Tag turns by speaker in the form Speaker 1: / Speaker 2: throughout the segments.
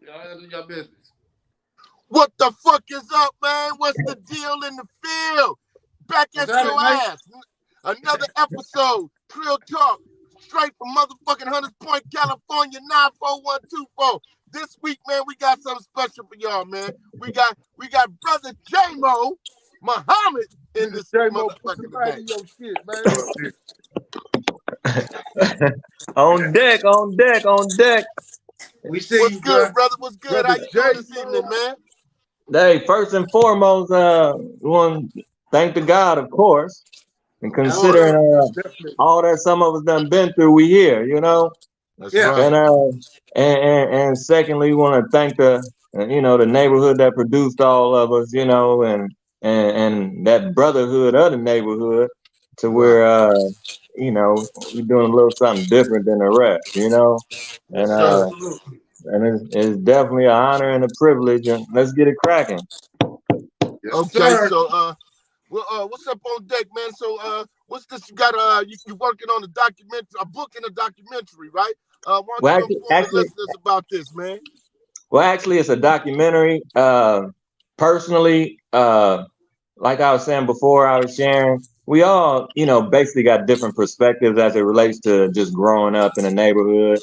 Speaker 1: Y'all handle your business.
Speaker 2: What the fuck is up, man? What's the deal in the field? Back
Speaker 1: What's
Speaker 2: at your
Speaker 1: happening, mate?
Speaker 2: ass. Another episode. Treeal Talk. Straight from motherfucking Hunters Point, California, 94124. This week, man, we got something special for y'all, man. We got Brotha Jamo, Muhammad in
Speaker 1: Nigga,
Speaker 2: this
Speaker 1: J-Mo, put
Speaker 2: motherfucker
Speaker 1: some light
Speaker 2: today.
Speaker 1: in your shit, man.
Speaker 3: On deck, on deck, on deck.
Speaker 1: We see
Speaker 2: What's
Speaker 1: you,
Speaker 2: good,
Speaker 1: bro.
Speaker 2: brother? What's good? How
Speaker 1: Brother
Speaker 2: you doing this evening,
Speaker 1: J-Mo.
Speaker 2: man?
Speaker 3: Hey, first and foremost, we want to thank the God, of course, and
Speaker 1: Of course.
Speaker 3: considering
Speaker 1: Definitely.
Speaker 3: all that some of us done been through, we here, you know.
Speaker 2: That's
Speaker 1: Yeah.
Speaker 2: right.
Speaker 3: And secondly, we want to thank the neighborhood that produced all of us, you know, and that brotherhood of the neighborhood, to where we're doing a little something different than the rest, you know.
Speaker 2: Yes,
Speaker 3: And
Speaker 2: sir.
Speaker 1: Absolutely.
Speaker 3: it's definitely an honor and a privilege, and let's get it cracking.
Speaker 1: Yes,
Speaker 2: Okay,
Speaker 1: sir.
Speaker 2: so what's up on deck, man? So what's this? You got you working on a documentary, a book and a documentary, right? Why don't
Speaker 3: Well,
Speaker 2: you
Speaker 3: actually,
Speaker 2: inform the
Speaker 3: actually,
Speaker 2: listeners about this, man?
Speaker 3: well, actually, it's a documentary. Personally, like I was saying before, I was sharing, we all, basically got different perspectives as it relates to just growing up in a neighborhood.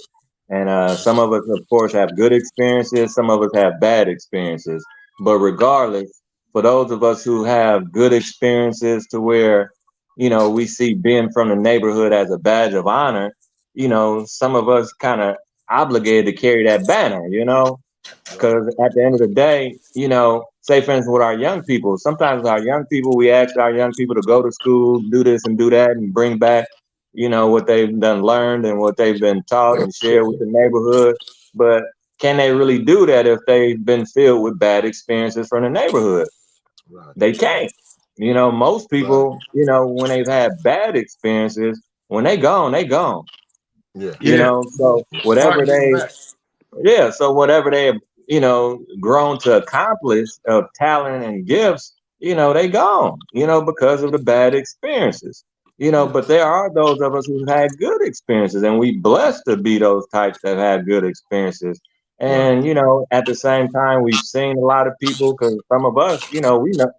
Speaker 3: And some of us, of course, have good experiences. Some of us have bad experiences. But regardless, for those of us who have good experiences to where, we see being from the neighborhood as a badge of honor, some of us kind of obligated to carry that banner,
Speaker 2: Right.
Speaker 3: because at the end of the day, say for instance with our young people, sometimes our young people, we ask our young people to go to school, do this and do that, and bring back, what they've done learned and what they've been taught and share with the neighborhood. But can they really do that if they've been filled with bad experiences from the neighborhood?
Speaker 2: Right.
Speaker 3: They can't. Most
Speaker 2: Right.
Speaker 3: people, when they've had bad experiences, when they gone, they gone.
Speaker 2: Yeah.
Speaker 1: Yeah.
Speaker 3: So
Speaker 1: Hard
Speaker 3: whatever
Speaker 1: to get them
Speaker 3: they
Speaker 1: back.
Speaker 3: so whatever they have, grown to accomplish of talent and gifts, they gone, because of the bad experiences. But
Speaker 1: Yes.
Speaker 3: there are those of us who've had good experiences, and we blessed to be those types that had good experiences.
Speaker 2: Right.
Speaker 3: And at the same time, we've seen a lot of people, because some of us,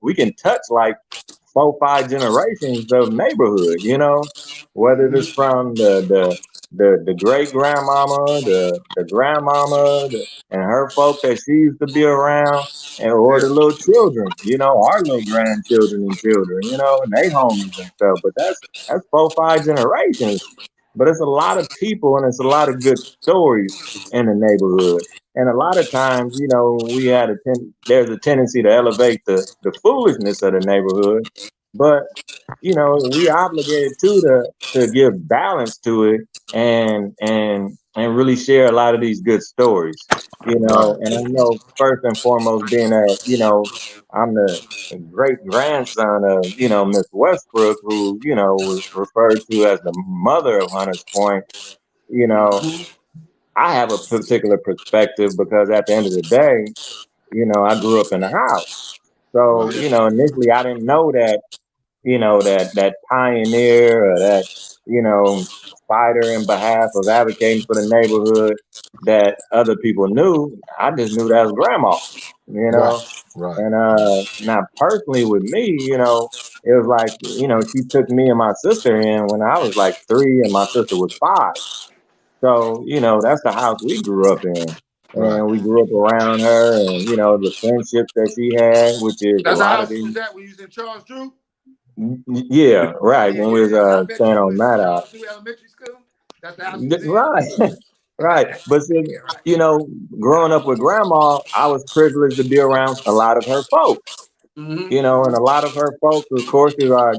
Speaker 3: we can touch like 4, 5 generations of neighborhood, whether
Speaker 1: Mm-hmm.
Speaker 3: it's from the great grandmama, the grandmama, and her folk that she used to be around, or
Speaker 1: Yeah.
Speaker 3: the little children, our little grandchildren and children, and they homies and stuff. But that's 4, 5 generations. But it's a lot of people and it's a lot of good stories in the neighborhood. And a lot of times, there's a tendency to elevate the foolishness of the neighborhood, but we obligated to give balance to it and really share a lot of these good stories.
Speaker 2: Right.
Speaker 3: And I know first and foremost, being that I'm the great grandson of Miss Westbrook, who was referred to as the mother of Hunters Point. You know,
Speaker 1: Mm-hmm.
Speaker 3: I have a particular perspective because at the end of the day, I grew up in a house. So,
Speaker 2: Right.
Speaker 1: Yeah.
Speaker 3: initially I didn't know that that pioneer or that, you know, fighter in behalf of advocating for the neighborhood that other people knew. I just knew that was grandma, you
Speaker 2: Right.
Speaker 3: know.
Speaker 2: Right.
Speaker 3: And now personally with me, it was like, she took me and my sister in when I was like 3 and my sister was 5. So, that's the house we grew up in.
Speaker 2: Right.
Speaker 3: And we grew up around her and, the friendships that she had, which is a
Speaker 1: That's the
Speaker 3: lot of
Speaker 1: house you was
Speaker 3: these.
Speaker 1: at when you was in Charles Drew?
Speaker 3: Yeah, right.
Speaker 1: Yeah,
Speaker 3: When we
Speaker 1: yeah,
Speaker 3: was
Speaker 1: yeah. I met
Speaker 3: staying
Speaker 1: you
Speaker 3: on
Speaker 1: in
Speaker 3: Maddox.
Speaker 1: Charles Drew Elementary School. That's the house you was in?
Speaker 3: Right, right. But see,
Speaker 1: Yeah, right.
Speaker 3: growing up with grandma, I was privileged to be around a lot of her folks.
Speaker 1: Mm-hmm.
Speaker 3: And a lot of her folks, of course, is our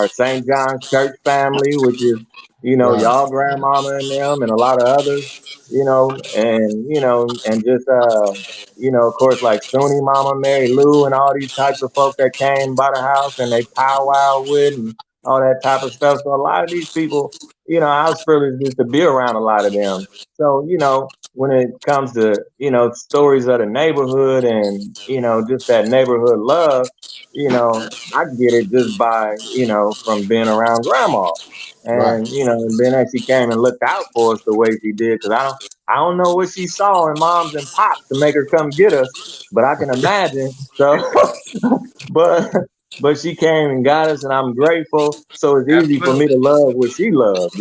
Speaker 3: St. John's Church family, which is,
Speaker 2: Right.
Speaker 3: y'all grandmama and them and a lot of others, and just, of course, like Stony Mama, Mary Lou, and all these types of folk that came by the house and they powwow with and all that type of stuff. So a lot of these people, I was privileged just to be around a lot of them. So, when it comes to, stories of the neighborhood and, just that neighborhood love, I get it just by, from being around grandma.
Speaker 2: Right.
Speaker 3: And, and then as she came and looked out for us the way she did, because I don't know what she saw in moms and pops to make her come get us, but I can imagine. So, but but she came and got us, and I'm grateful. So it's easy for me
Speaker 1: Absolutely.
Speaker 3: to love what she loved,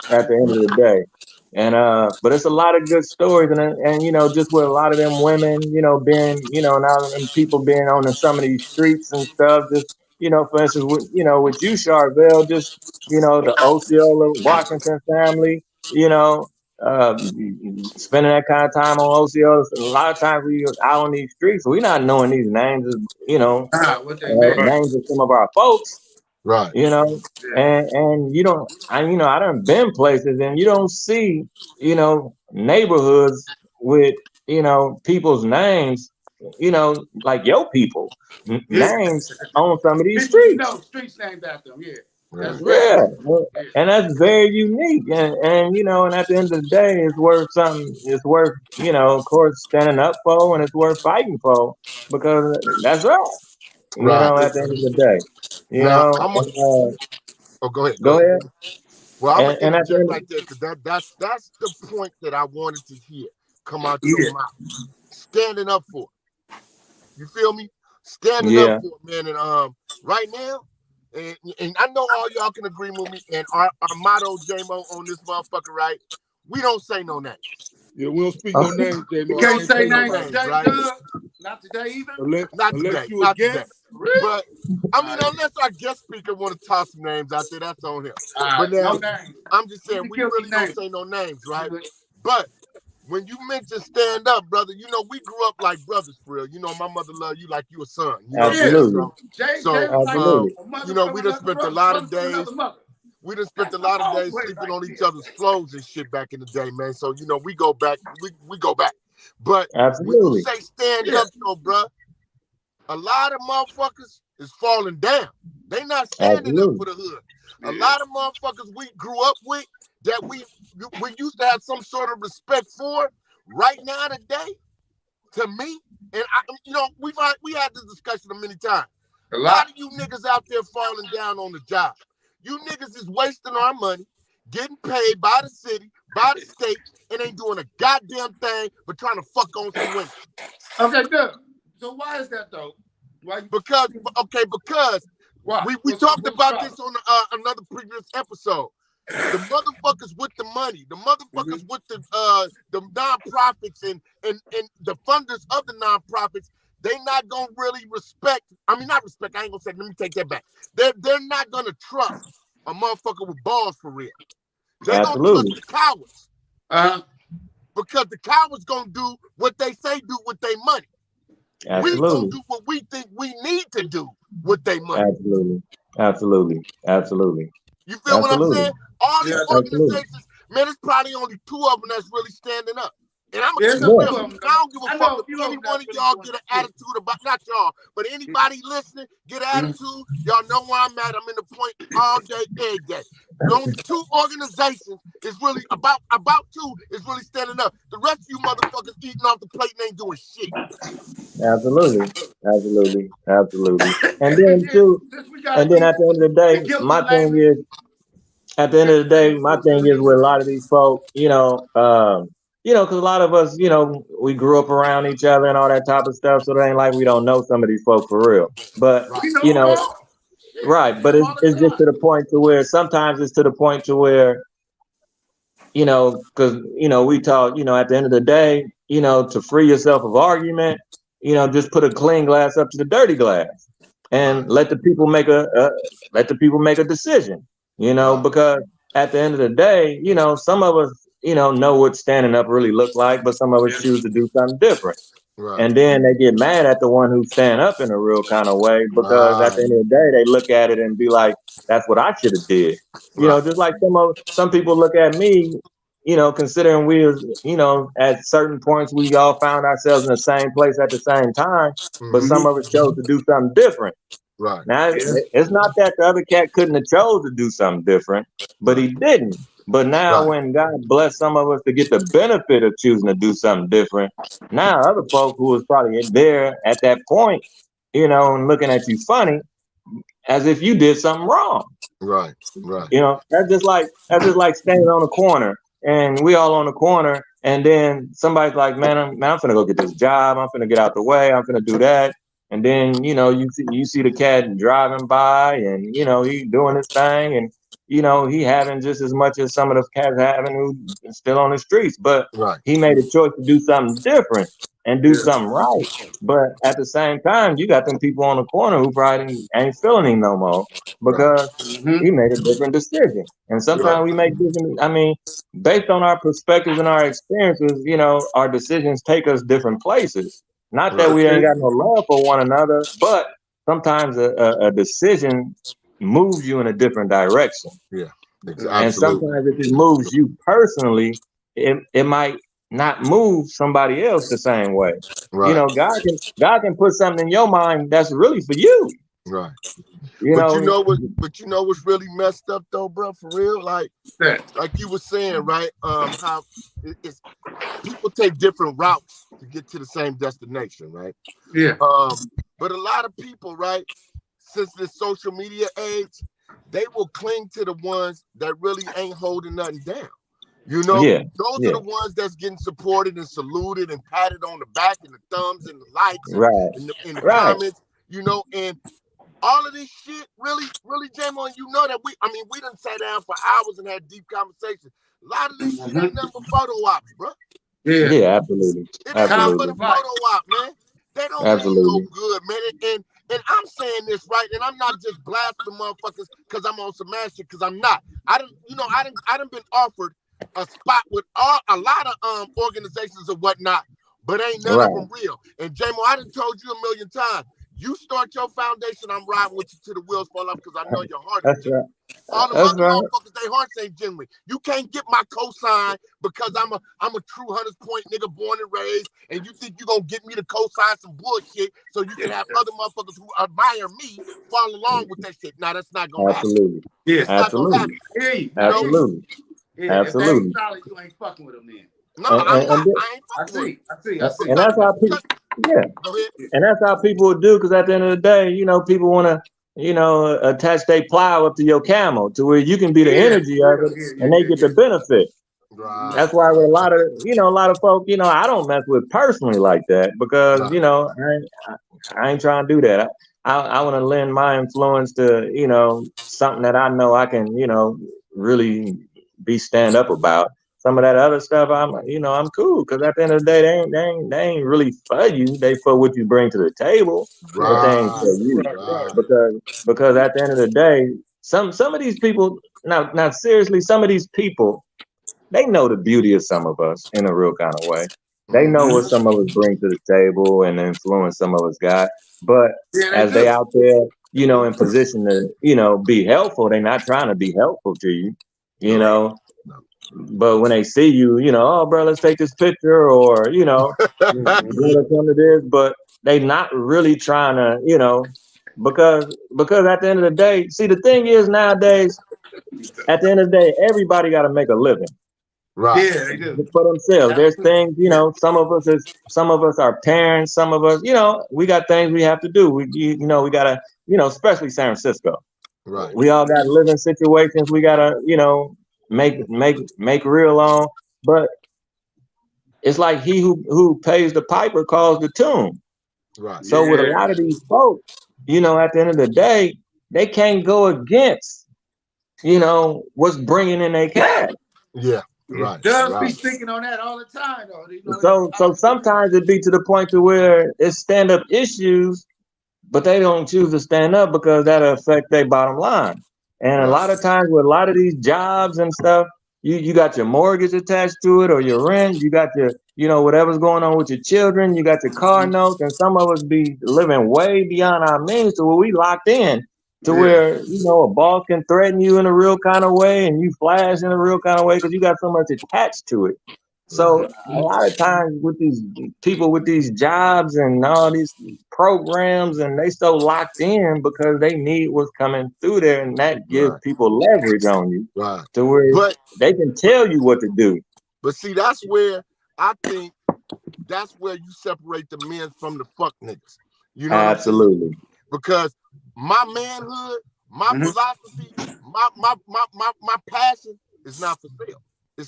Speaker 3: at the end of the day. And but it's a lot of good stories, and just with a lot of them women, being, now them people being on some of these streets and stuff. Just for instance, with you, Charvel, just the Osceola Washington family, you know, uh, spending that kind of time on Osceola. A lot of times we out on these streets, we not knowing these names,
Speaker 1: What they mean.
Speaker 2: Right.
Speaker 3: names of some of our folks,
Speaker 2: Right.
Speaker 3: you know,
Speaker 1: Yeah.
Speaker 3: and you don't, I done been places and you don't see, neighborhoods with, people's names, like your people
Speaker 1: Yeah.
Speaker 3: names on some of these
Speaker 1: People you
Speaker 3: streets.
Speaker 1: know, streets named after them. Yeah. That's
Speaker 2: Right.
Speaker 1: rare.
Speaker 3: Yeah, well,
Speaker 1: Yeah.
Speaker 3: and that's very unique, and and at the end of the day, it's worth something. It's worth of course, standing up for, and it's worth fighting for because that's right.
Speaker 2: Right.
Speaker 3: At the end of the day,
Speaker 2: Now I'm.
Speaker 3: and,
Speaker 2: Oh, go ahead. Go
Speaker 3: go
Speaker 2: ahead.
Speaker 3: ahead,
Speaker 2: Well, I'm gonna
Speaker 3: and at the
Speaker 2: interject
Speaker 3: end,
Speaker 2: right there because that's the point that I wanted to hear come out your
Speaker 1: Yeah.
Speaker 2: mouth. Standing up for it. You feel me? Standing up
Speaker 3: yeah,
Speaker 2: for it, man. And right now, and I know all y'all can agree with me. And our motto, JMO, on this motherfucker, right? We don't say no names.
Speaker 4: Yeah, we don't speak no names, J
Speaker 1: You
Speaker 4: Mo.
Speaker 2: We
Speaker 4: I
Speaker 1: can't
Speaker 2: don't
Speaker 4: can't
Speaker 1: say
Speaker 2: say
Speaker 4: say
Speaker 2: no
Speaker 4: no
Speaker 1: names
Speaker 4: names.
Speaker 2: names,
Speaker 1: today,
Speaker 2: right?
Speaker 1: Doug. Not today either.
Speaker 2: Not
Speaker 4: Unless
Speaker 2: today.
Speaker 4: you a
Speaker 2: Not today.
Speaker 4: guest.
Speaker 1: Really?
Speaker 2: But I mean, unless our guest speaker want to toss some names out there, that's on him.
Speaker 1: All
Speaker 2: But
Speaker 1: right. No
Speaker 2: now,
Speaker 1: names.
Speaker 2: I'm just
Speaker 1: You
Speaker 2: saying,
Speaker 1: can
Speaker 2: we
Speaker 1: kill some
Speaker 2: really don't
Speaker 1: names.
Speaker 2: say no names, right? But when you mention stand up, brother, we grew up like brothers for real. My mother loved you like you a son. You know what I'm
Speaker 1: Yeah.
Speaker 2: saying?
Speaker 3: absolutely,
Speaker 2: So,
Speaker 1: Jay
Speaker 2: so
Speaker 1: was like
Speaker 3: absolutely,
Speaker 1: a
Speaker 2: we
Speaker 1: motherfucker,
Speaker 2: done
Speaker 1: another
Speaker 2: spent a
Speaker 1: brother,
Speaker 2: lot
Speaker 1: brother
Speaker 2: of
Speaker 1: from another
Speaker 2: days.
Speaker 1: mother.
Speaker 2: We done spent
Speaker 1: That's
Speaker 2: a
Speaker 1: the
Speaker 2: lot of
Speaker 1: old
Speaker 2: days
Speaker 1: way
Speaker 2: sleeping
Speaker 1: right
Speaker 2: on each
Speaker 1: there.
Speaker 2: other's floors and shit back in the day, man. So, we go back. We go back. But when you
Speaker 3: absolutely,
Speaker 2: say stand
Speaker 1: Yeah.
Speaker 2: up, though, bruh, a lot of motherfuckers is falling down. They not standing up
Speaker 3: absolutely,
Speaker 2: for the hood. A
Speaker 1: Yeah.
Speaker 2: lot of motherfuckers we grew up with that we used to have some sort of respect for. Right now, today, to me, and we had this discussion many times.
Speaker 1: A
Speaker 2: A lot
Speaker 1: lot.
Speaker 2: of you niggas out there falling down on the job. You niggas is wasting our money, getting paid by the city, by the state, and ain't doing a goddamn thing but trying to fuck on some women.
Speaker 1: Okay, good. So why is that though? Why?
Speaker 2: Because
Speaker 1: Why?
Speaker 2: we
Speaker 1: What's the
Speaker 2: talked about
Speaker 1: problem?
Speaker 2: this on another previous episode. The motherfuckers with the money, the motherfuckers with the nonprofits and the funders of the nonprofits, they not gonna really respect. I mean, not respect. I ain't gonna say. Let me take that back. They're not gonna trust a motherfucker with balls for real. They gonna trust
Speaker 3: absolutely,
Speaker 2: the cowards
Speaker 1: Uh-huh.
Speaker 2: because the cowards gonna do what they say do with their money.
Speaker 1: Yeah.
Speaker 2: We gonna
Speaker 3: absolutely,
Speaker 2: do what we think we need to do with their money.
Speaker 3: absolutely, absolutely, absolutely,
Speaker 2: You feel what I'm
Speaker 3: absolutely,
Speaker 2: saying? All
Speaker 1: Yeah.
Speaker 2: these
Speaker 3: absolutely.
Speaker 2: organizations, man, it's probably only two of them that's really standing up. And I'm gonna
Speaker 1: There's
Speaker 2: keep
Speaker 1: a
Speaker 2: it
Speaker 3: Yeah,
Speaker 1: few
Speaker 2: real.
Speaker 1: of them.
Speaker 2: I don't give a
Speaker 1: I
Speaker 2: fuck
Speaker 1: know a
Speaker 2: if
Speaker 1: few of
Speaker 2: any
Speaker 1: them
Speaker 2: one
Speaker 1: that's
Speaker 2: of
Speaker 1: really
Speaker 2: y'all
Speaker 1: doing
Speaker 2: get an
Speaker 1: shit.
Speaker 2: attitude about, not y'all, but anybody listening, get an attitude. Y'all know where I'm at. I'm in the point all day, every day. The only two organizations is really about two is really standing up. The rest of you motherfuckers eating off the plate and ain't doing shit.
Speaker 3: absolutely, absolutely, absolutely. And
Speaker 1: And
Speaker 3: then
Speaker 1: then
Speaker 3: too,
Speaker 1: since we gotta
Speaker 3: and then
Speaker 1: eat
Speaker 3: at the end of the day,
Speaker 1: and kill
Speaker 3: my
Speaker 1: some
Speaker 3: thing
Speaker 1: language,
Speaker 3: is, at the end
Speaker 1: let
Speaker 3: of the day, my
Speaker 1: me
Speaker 3: thing
Speaker 1: say
Speaker 3: is
Speaker 1: this.
Speaker 3: with a lot of these folk, because a lot of us, we grew up around each other and all that type of stuff, so it ain't like we don't know some of these folk for real. But
Speaker 2: Right.
Speaker 1: We know
Speaker 3: you
Speaker 1: them
Speaker 3: know,
Speaker 1: all. Yeah, we
Speaker 3: right?
Speaker 1: see
Speaker 3: But
Speaker 1: them
Speaker 3: it's
Speaker 1: all the
Speaker 3: it's just
Speaker 1: time.
Speaker 3: to the point to where sometimes it's to the point to where because we talk, at the end of the day, to free yourself of argument, just put a clean glass up to the dirty glass,
Speaker 2: Right.
Speaker 3: and let the people make a decision.
Speaker 2: Right.
Speaker 3: Because at the end of the day, some of us, know what standing up really look like, but some of us
Speaker 1: Yeah.
Speaker 3: choose to do something different.
Speaker 2: Right.
Speaker 3: And then they get mad at the one who stand up in a real kind of way because at the
Speaker 2: Right.
Speaker 3: end of the day they look at it and be like, "That's what I should have did."
Speaker 2: Right.
Speaker 3: Just like some people look at me, considering we was, at certain points we all found ourselves in the same place at the same time, but
Speaker 2: Mm-hmm.
Speaker 3: some of us chose to do something different.
Speaker 2: Right.
Speaker 3: Now
Speaker 1: Yeah.
Speaker 3: it's not that the other cat couldn't have chose to do something different, but
Speaker 2: Right.
Speaker 3: he didn't. But now when God blessed some of us to get the benefit of choosing to do something different, now other folk who was probably there at that point, and looking at you funny as if you did something wrong.
Speaker 2: Right.
Speaker 3: That's just like standing on the corner and we all on the corner, and then somebody's like, man, I'm finna go get this job, I'm finna get out the way, I'm finna do that. And then, you see the cat driving by and, he doing his thing and, he having just as much as some of the cats having who still on the streets, but he made a choice to do something different and do something right. But at the same time, you got them people on the corner who probably ain't feeling him no more because he made a different decision. And sometimes we make different, based on our perspectives and our experiences, our decisions take us different places. Not that we ain't got no love for one another, but sometimes a decision moves you in a different direction.
Speaker 2: Yeah, exactly.
Speaker 3: And sometimes if it moves you personally, it might not move somebody else the same way.
Speaker 2: Right.
Speaker 3: God can put something in your mind that's really for you.
Speaker 2: Right.
Speaker 3: But
Speaker 2: you know what's really messed up though, bro, for real? Like you were saying, right? How it's people take different routes to get to the same destination, right?
Speaker 1: Yeah.
Speaker 2: But a lot of people, right, since this social media age, they will cling to the ones that really ain't holding nothing down. Those are the ones that's getting supported and saluted and patted on the back and the thumbs and the likes and the comments, and all of this shit, really, Jamo, and that we done sat down for hours and had deep conversations. A lot of this shit ain't nothing but photo ops, bro.
Speaker 3: Yeah, absolutely.
Speaker 2: It ain't nothing but a photo op, man. They don't mean no good, man. And I'm saying this right, and I'm not just blasting motherfuckers because I'm on some ass shit, because I'm not. I done been offered a spot with a lot of organizations and whatnot, but ain't none of them real. And Jamo, I done told you a million times. You start your foundation, I'm riding with you till the wheels fall off because I know your heart is genuine. All the other motherfuckers, their hearts ain't genuine. You can't get my cosign because I'm a true Hunters Point nigga born and raised, and you think you gonna get me to cosign some bullshit so you can have other motherfuckers who admire me follow along with that shit. Now that's not gonna happen.
Speaker 1: Yeah,
Speaker 2: not gonna happen.
Speaker 3: Absolutely.
Speaker 1: Yeah, if they ain't solid, you ain't fucking with them then.
Speaker 2: No, I'm not. I ain't fucking with them.
Speaker 1: I see.
Speaker 3: And that's how people. Yeah, and that's how people would do, because at the end of the day, people want to, attach their plow up to your camel to where you can be the energy of it, and they get the benefit.
Speaker 2: Right.
Speaker 3: That's why with a lot of folk, I don't mess with personally like that because, I ain't trying to do that. I want to lend my influence to, something that I know I can, really be stand up about. Some of that other stuff, I'm cool, because at the end of the day, they ain't really for you. They for what you bring to the table, but they ain't for you. Because at the end of the day, some of these people, now seriously, some of these people, they know the beauty of some of us in a real kind of way. They know what some of us bring to the table and the influence some of us got. But as they out there, in position to, be helpful, they're not trying to be helpful to you, But when they see you, oh, bro, let's take this picture, or, come to this, but they not really trying to, because at the end of the day, see, the thing is nowadays, at the end of the day, everybody got to make a living.
Speaker 2: Right.
Speaker 1: Yeah, they do.
Speaker 3: For themselves. There's things, some of us are parents, some of us, we got things we have to do. We got to, especially San Francisco.
Speaker 2: Right.
Speaker 3: We all got living situations we got to, make real on, but it's like he who pays the piper calls the tune.
Speaker 2: Right.
Speaker 3: So with a lot of these folks, at the end of the day, they can't go against, what's bringing in their cash.
Speaker 2: Yeah. Right.
Speaker 1: Does be sticking on that all the time, though.
Speaker 3: So sometimes it be to the point to where it's stand up issues, but they don't choose to stand up because that'll affect their bottom line. And a lot of times with a lot of these jobs and stuff, you got your mortgage attached to it, or your rent, you got your, whatever's going on with your children, you got your car notes, and some of us be living way beyond our means to where we locked in to where, a boss can threaten you in a real kind of way and you flash in a real kind of way because you got so much attached to it. So a lot of times with these people with these jobs and all these programs, and they so locked in because they need what's coming through there, and that gives
Speaker 2: Right.
Speaker 3: people leverage on you
Speaker 2: Right.
Speaker 3: to where
Speaker 2: But
Speaker 3: they can tell you what to do.
Speaker 2: see, that's where I think that's where you separate the men from the fuck niggas. You know what I'm saying?
Speaker 3: Absolutely.
Speaker 2: Because my manhood, my philosophy, my passion is not for sale.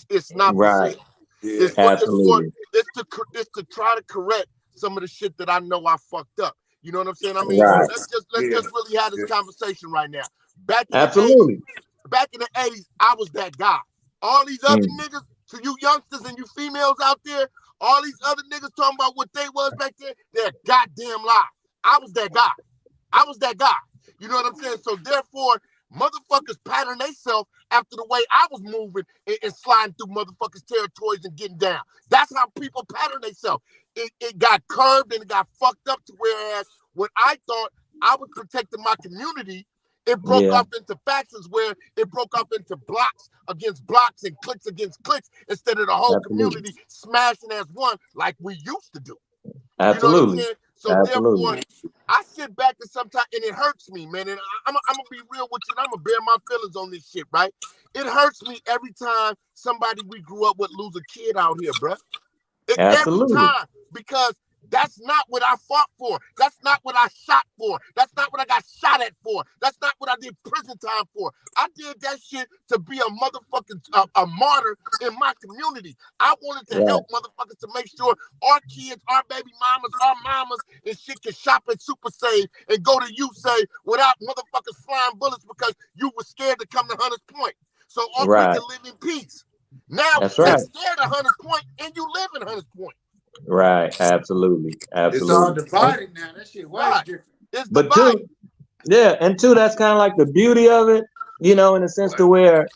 Speaker 2: It's not for
Speaker 3: Right.
Speaker 2: sale.
Speaker 4: Yeah.
Speaker 3: Absolutely.
Speaker 2: It's to try to correct some of the shit that I know I fucked up. You know what I'm saying? I mean,
Speaker 3: Right.
Speaker 2: let's just really have this conversation right now. Back in
Speaker 3: Absolutely.
Speaker 2: the 80s, I was that guy. All these other niggas, to you youngsters and you females out there, all these other niggas talking about what they was back then, they're goddamn lies. I was that guy. I was that guy. You know what I'm saying? So therefore, motherfuckers pattern themselves after the way I was moving and sliding through motherfuckers' territories and getting down. That's how people pattern themselves. It got curved and it got fucked up to whereas when I thought I was protecting my community, it broke off into factions where it broke off into blocks against blocks and cliques against cliques instead of the whole community smashing as one like we used to do.
Speaker 3: Absolutely.
Speaker 2: You know what I'm saying? So
Speaker 3: Absolutely.
Speaker 2: therefore, I sit back and sometimes, and it hurts me, man. And I'm gonna be real with you, and I'm gonna bear my feelings on this shit, right? It hurts me every time somebody we grew up with lose a kid out here, bruh. Every time, because that's not what I fought for. That's not what I shot for. That's not what I got shot at for. That's not what I did prison time for. I did that shit to be a motherfucking a martyr in my community. I wanted to help motherfuckers to make sure our kids, our baby mamas, our mamas and shit can shop at Super Save and go to USAVE without motherfuckers flying bullets because you were scared to come to Hunters Point. So we can live in peace. Now you're scared of Hunters Point and you live in Hunters Point.
Speaker 3: Right. Absolutely.
Speaker 1: It's all
Speaker 3: Absolutely.
Speaker 1: divided now. That shit way different.
Speaker 2: It's
Speaker 3: But
Speaker 2: divided.
Speaker 3: and two, that's kind of like the beauty of it, you know, in the sense to where,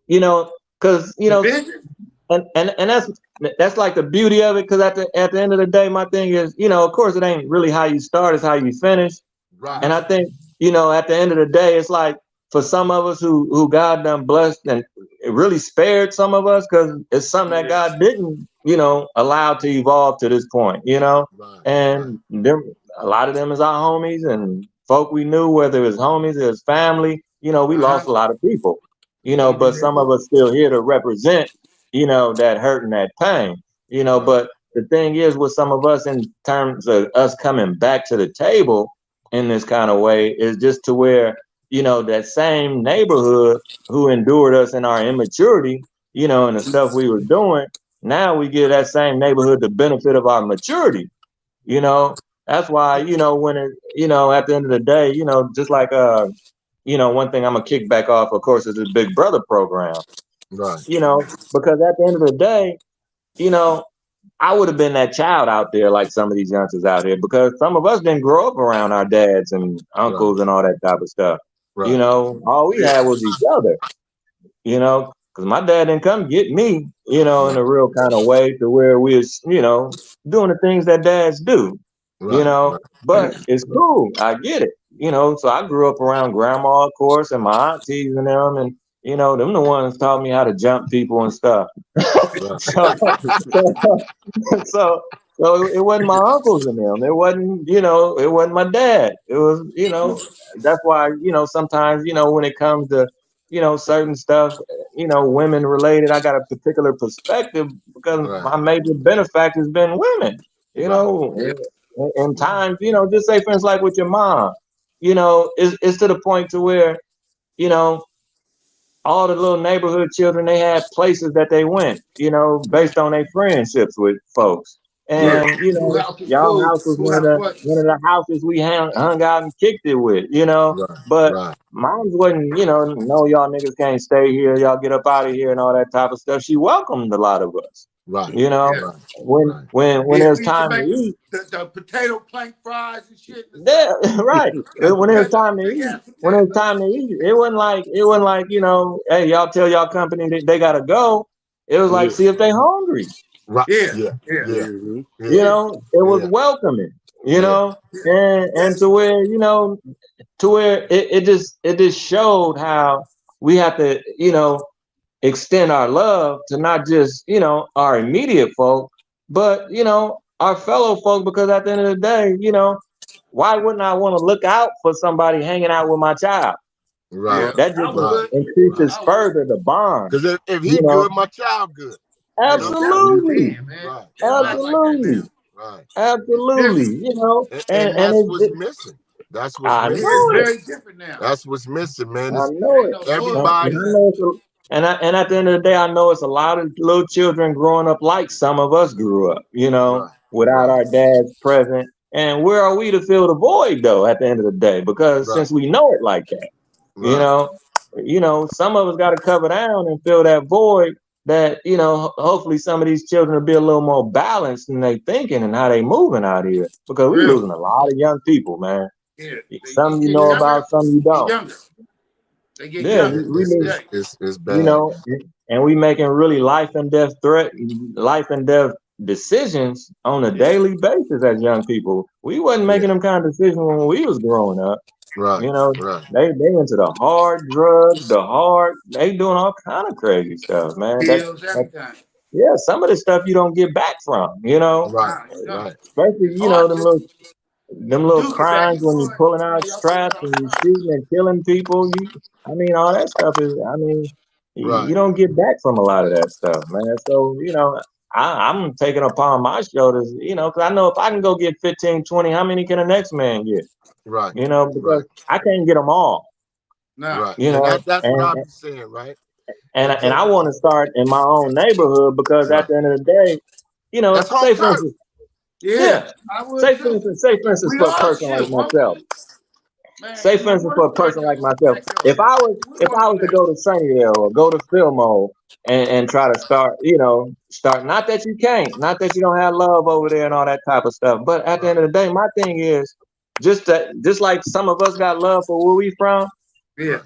Speaker 3: you know, because you know, and that's like the beauty of it. Because at the end of the day, my thing is, you know, of course, it ain't really how you start; it's how you finish.
Speaker 2: Right.
Speaker 3: And I think, you know, at the end of the day, it's like for some of us who God done blessed and it really spared some of us because it's something that God didn't, you know, allow to evolve to this point, you know. And them, a lot of them is our homies and folk we knew, whether it was homies, it was family, you know, we lost a lot of people, you know, but some of us still here to represent, you know, that hurt and that pain, you know. But the thing is with some of us in terms of us coming back to the table in this kind of way is just to where, you know, that same neighborhood who endured us in our immaturity, you know, and the stuff we were doing, now we give that same neighborhood the benefit of our maturity, you know. That's why, you know, when it, you know, at the end of the day, you know, just like you know, one thing I'm gonna kick back off, of course, is this Big Brother program.
Speaker 2: Right.
Speaker 3: You know, because at the end of the day, you know, I would have been that child out there like some of these youngsters out here because some of us didn't grow up around our dads and uncles and all that type of stuff. You know, all we had was each other, you know, because my dad didn't come get me, you know, in a real kind of way to where we was, you know, doing the things that dads do, you know, but it's cool. I get it, you know, so I grew up around grandma, of course, and my aunties and them, and, you know, them the ones taught me how to jump people and stuff. So it wasn't my uncles and them. It wasn't, you know, it wasn't my dad. It was, you know, that's why, you know, sometimes, you know, when it comes to, you know, certain stuff, you know, women related, I got a particular perspective because my major benefactor has been women, you know, in times, you know, just say for instance, like with your mom, you know, it's to the point to where, you know, all the little neighborhood children, they had places that they went, you know, based on their friendships with folks. And you know, y'all house was one of the houses we hung out and kicked it with, you know. But mom's wasn't, you know, y'all niggas can't stay here, y'all get up out of here and all that type of stuff. She welcomed a lot of us. You know, when it was time to eat.
Speaker 1: The potato plank fries and shit.
Speaker 3: Yeah, right. When it was time to eat, it wasn't like, you know, hey, y'all tell y'all company that they gotta go. It was like, see if they hungry.
Speaker 2: Right.
Speaker 1: Yeah.
Speaker 3: You know, it was welcoming, you know, and to where, you know, to where it just showed how we have to, you know, extend our love to not just, our immediate folk, but, our fellow folk, because at the end of the day, why wouldn't I want to look out for somebody hanging out with my child?
Speaker 2: Right.
Speaker 3: That just increases further the bond.
Speaker 2: Because if he good, my child good.
Speaker 3: Absolutely.
Speaker 2: Right.
Speaker 3: Absolutely.
Speaker 2: Right.
Speaker 3: Absolutely.
Speaker 2: And that's what's missing. That's what's missing.
Speaker 1: It's very different now.
Speaker 2: That's what's missing, man.
Speaker 3: I know it.
Speaker 2: Everybody.
Speaker 3: And at the end of the day, I know it's a lot of little children growing up like some of us grew up, without our dads present. And where are we to fill the void, though, at the end of the day? Because since we know it like that, some of us got to cover down and fill that void that, hopefully some of these children will be a little more balanced in their thinking and how they moving out here. Because we're losing a lot of young people, man.
Speaker 1: Yeah.
Speaker 3: Some you know about, some you don't.
Speaker 1: They get younger.
Speaker 2: It's bad.
Speaker 3: And we making really life and death decisions on a daily basis as young people. We wasn't making them kind of decisions when we was growing up.
Speaker 2: Right.
Speaker 3: They into the hard drugs, they doing all kind of crazy stuff, man. Some of the stuff you don't get back from,
Speaker 2: Right.
Speaker 3: Especially, them little crimes when you're pulling out straps and you shooting and killing people. All that stuff is, you don't get back from a lot of that stuff, man. So, I'm taking upon my shoulders, because I know if I can go get 15, 20, how many can the next man get?
Speaker 2: Right.
Speaker 3: Because I can't get them all.
Speaker 2: No. Right. That's what I'm saying, right?
Speaker 3: And I want to start in my own neighborhood because at the end of the day, say for instance, say for instance for a person like myself. Say for instance for a person like myself, if I was to go to Treeal or go to Fillmore and try to start, not that you can't, not that you don't have love over there and all that type of stuff, but at the end of the day, my thing is just like some of us got love for where we from.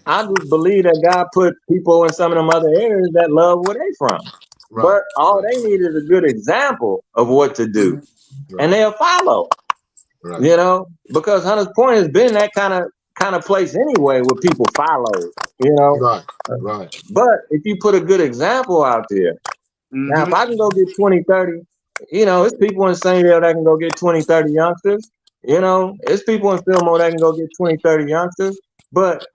Speaker 3: I just believe that God put people in some of them other areas that love where they from. But all they need is a good example of what to do, and they'll follow. Because Hunters Point has been that kind of place anyway where people follow.
Speaker 2: Right.
Speaker 3: But if you put a good example out there, now if I can go get 20, 30, it's people in St. Hill that can go get 20, 30 youngsters. It's people in Fillmore that can go get 20, 30 youngsters. But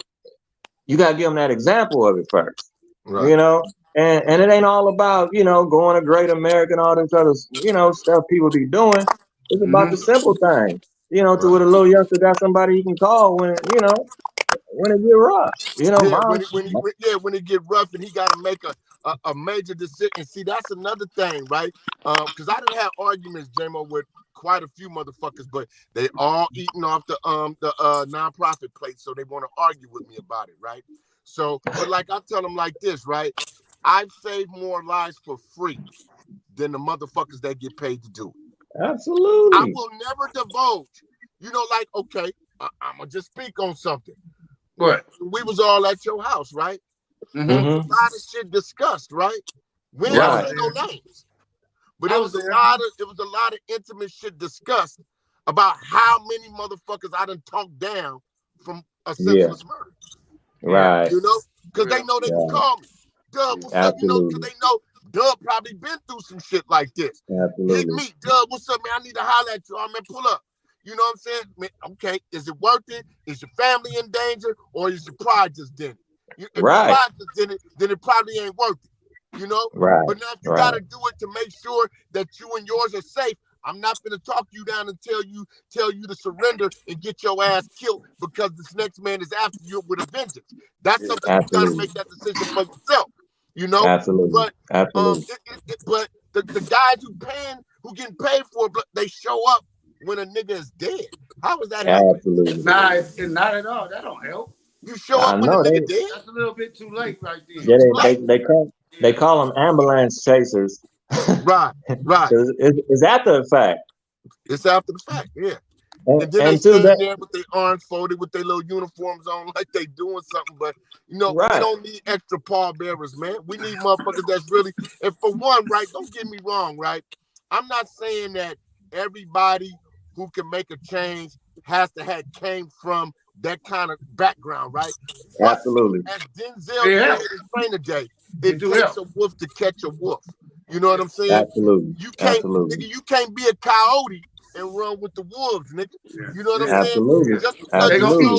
Speaker 3: you gotta give them that example of it first. And it ain't all about, going to Great America and all this other, stuff people be doing. It's about the simple things, to where the little youngster got somebody he can call when it get rough.
Speaker 2: When it get rough and he got to make a major decision. See, that's another thing, right? Because I didn't have arguments, Jamo, with quite a few motherfuckers, but they all eating off the nonprofit plate, so they want to argue with me about it, right? So, but like I tell them like this, right? I've saved more lives for free than the motherfuckers that get paid to do it.
Speaker 3: Absolutely.
Speaker 2: I will never divulge. Okay, I'm gonna just speak on something.
Speaker 1: What?
Speaker 2: We was all at your house, right? A lot of shit discussed, right? We ain't gonna say no names, but it was a lot of intimate shit discussed about how many motherfuckers I done talked down from a senseless murder.
Speaker 3: Right.
Speaker 2: Because they know they can call me. Doug, what's up? Because they know Doug probably been through some shit like this.
Speaker 3: Absolutely.
Speaker 2: Hit me, Doug, what's up, man? I need to holler at you. Man, pull up. You know what I'm saying? Man, okay, is it worth it? Is your family in danger, or is your pride just in it? If your pride just in it, then it probably ain't worth it.
Speaker 3: Right.
Speaker 2: But now if you gotta do it to make sure that you and yours are safe, I'm not gonna talk you down and tell you to surrender and get your ass killed because this next man is after you with a vengeance. That's something you gotta make that decision for yourself.
Speaker 3: Absolutely.
Speaker 2: But the guys who getting paid for it, they show up when a nigga is dead. How is that happening?
Speaker 3: Absolutely.
Speaker 1: Not at all. That don't help.
Speaker 2: You show up when a nigga dead?
Speaker 1: That's a little bit too late right there.
Speaker 3: Yeah, they call them ambulance chasers.
Speaker 2: Right.
Speaker 3: It's after the fact.
Speaker 2: It's after the fact, yeah. And then they stand there with their arms folded with their little uniforms on like they doing something. But, we don't need extra pallbearers, man. We need motherfuckers that's really, and for one, right, don't get me wrong, right? I'm not saying that everybody who can make a change has to have came from that kind of background, right?
Speaker 3: Absolutely.
Speaker 2: As Denzel said in Trainer Day, it takes a wolf to catch a wolf. You know what I'm saying?
Speaker 3: Absolutely.
Speaker 2: You can't,
Speaker 3: Absolutely.
Speaker 2: nigga, you can't be a coyote and run with the wolves, nigga. You know what I'm saying?
Speaker 3: Absolutely.
Speaker 2: Just because
Speaker 3: Absolutely.
Speaker 2: you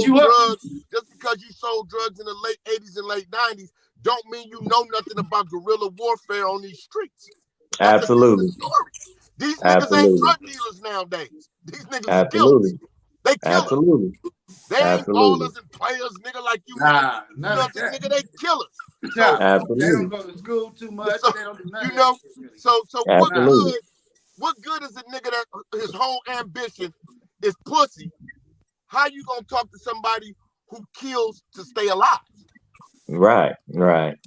Speaker 2: sold drugs in the late 80s and late 90s, don't mean you know nothing about guerrilla warfare on these streets. That's
Speaker 3: Absolutely.
Speaker 2: a different story. These niggas ain't drug dealers nowadays. These niggas are killers. They kill
Speaker 3: Absolutely.
Speaker 2: They ain't ballers and players, nigga, like you.
Speaker 1: Nah,
Speaker 2: you know what I'm saying, nigga? They killers. So,
Speaker 3: absolutely.
Speaker 1: They don't go to school too much.
Speaker 2: So,
Speaker 1: they don't do nothing.
Speaker 2: You know, so
Speaker 3: absolutely.
Speaker 2: what good is a nigga that his whole ambition is pussy? How you gonna talk to somebody who kills to stay alive?
Speaker 3: Right. You ain't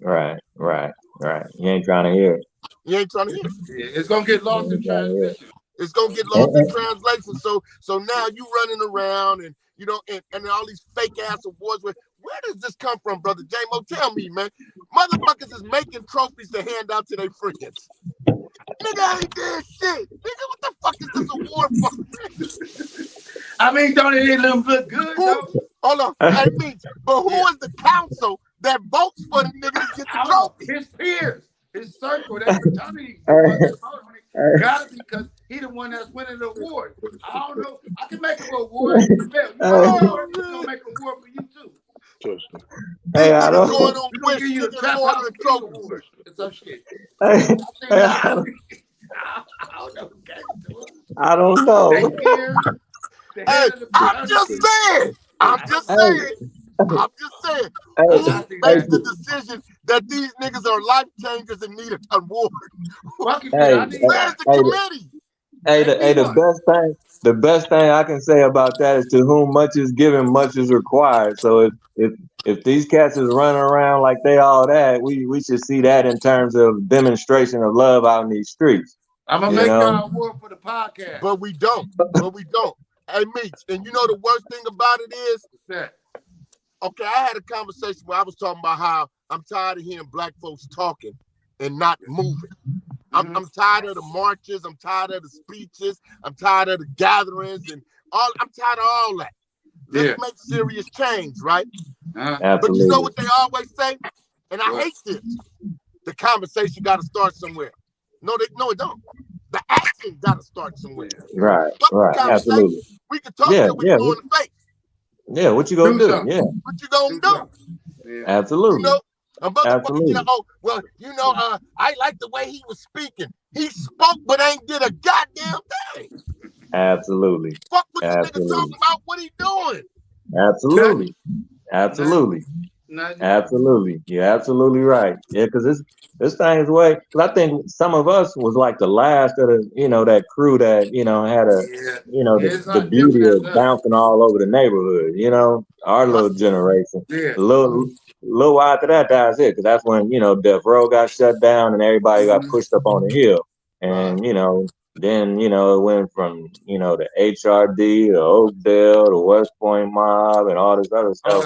Speaker 3: trying to hear it.
Speaker 2: You ain't trying to hear it.
Speaker 1: Yeah, it's gonna get lost in translation.
Speaker 2: It's gonna get lost in translation. So now you running around and you know and all these fake ass awards. Where does this come from, Brother Jamo? Tell me, man. Motherfuckers is making trophies to hand out to their friends. Nigga ain't did shit. Nigga, what the fuck is this award for?
Speaker 1: I mean, don't it look good?
Speaker 2: Hold on. I mean, but who is the council that votes for the nigga to get the trophy?
Speaker 1: His peers, his circle, that fraternity. Gotta be because he the one that's winning the award. I don't know. I can make an award. You gonna make an award for you too.
Speaker 3: Hey, I don't
Speaker 2: going on
Speaker 1: We're gonna give you a trap house award and some shit. I don't know.
Speaker 3: I don't know.
Speaker 2: Hey, I'm just saying. Who makes the decision that these niggas are life changers and need an award? Where's the committee?
Speaker 3: The best thing I can say about that is to whom much is given, much is required. So if these cats is running around like they all that, we should see that in terms of demonstration of love out in these streets.
Speaker 1: I'm gonna make y'all an award for the podcast.
Speaker 2: But we don't. Hey, Meech, and you know the worst thing about it is that, okay, I had a conversation where I was talking about how I'm tired of hearing black folks talking and not moving. I'm tired of the marches. I'm tired of the speeches. I'm tired of the gatherings and all. I'm tired of all that. Let's make serious change, right? But you know what they always say, and I hate this. The conversation got to start somewhere. No, it don't. The action got to start somewhere.
Speaker 3: Right. Absolutely.
Speaker 2: We can talk till we go in the face.
Speaker 3: Yeah, what you gonna do? Yeah.
Speaker 2: What you gonna do?
Speaker 3: Yeah. Absolutely.
Speaker 2: You know, a motherfucker, I like the way he was speaking. He spoke but ain't did a goddamn thing.
Speaker 3: Absolutely.
Speaker 2: Fuck what this nigga talking about, what he doing?
Speaker 3: Absolutely. You're absolutely right. Yeah, because this thing is way. Because I think some of us was like the last of the, that crew that had the beauty of bouncing all over the neighborhood. Our little generation. A little while after that's it. Because that's when Death Row got shut down and everybody got pushed up on the hill, and then it went from the HRD, the Oakdale, the West Point mob, and all this other stuff.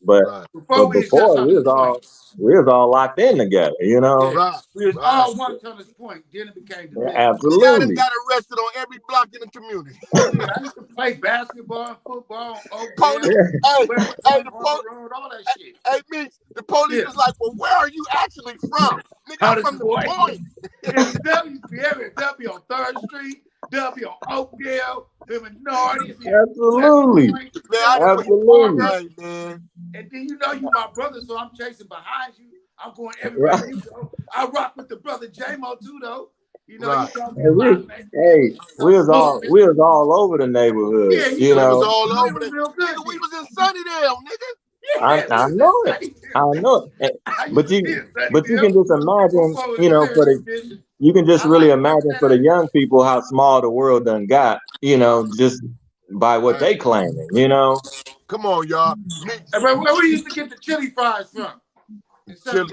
Speaker 3: But before we was all locked in together,
Speaker 1: We was all one to this point. Then it became the
Speaker 3: absolutely.
Speaker 2: Got arrested on every block in the community.
Speaker 1: I used to play basketball and football.
Speaker 2: All that shit. Hey, Meech, the police was like, "Well, where are you actually from?" Nigga, I'm from the Point.
Speaker 1: They'll be on 3rd Street. They'll be on Oakdale. The minority.
Speaker 3: Absolutely.
Speaker 2: Absolutely. Man.
Speaker 1: And then you my brother, so I'm chasing behind you. I'm going everywhere you go. I rock with the Brother Jamo too, though.
Speaker 3: We was all over the neighborhood.
Speaker 2: We was all over the nigga. We was in Sunnydale, nigga.
Speaker 3: I know it. But you can just imagine, you can just really imagine for the young people how small the world done got, just by what they claiming,
Speaker 2: Come on, y'all.
Speaker 1: Where we used to get the chili fries from?
Speaker 2: Chili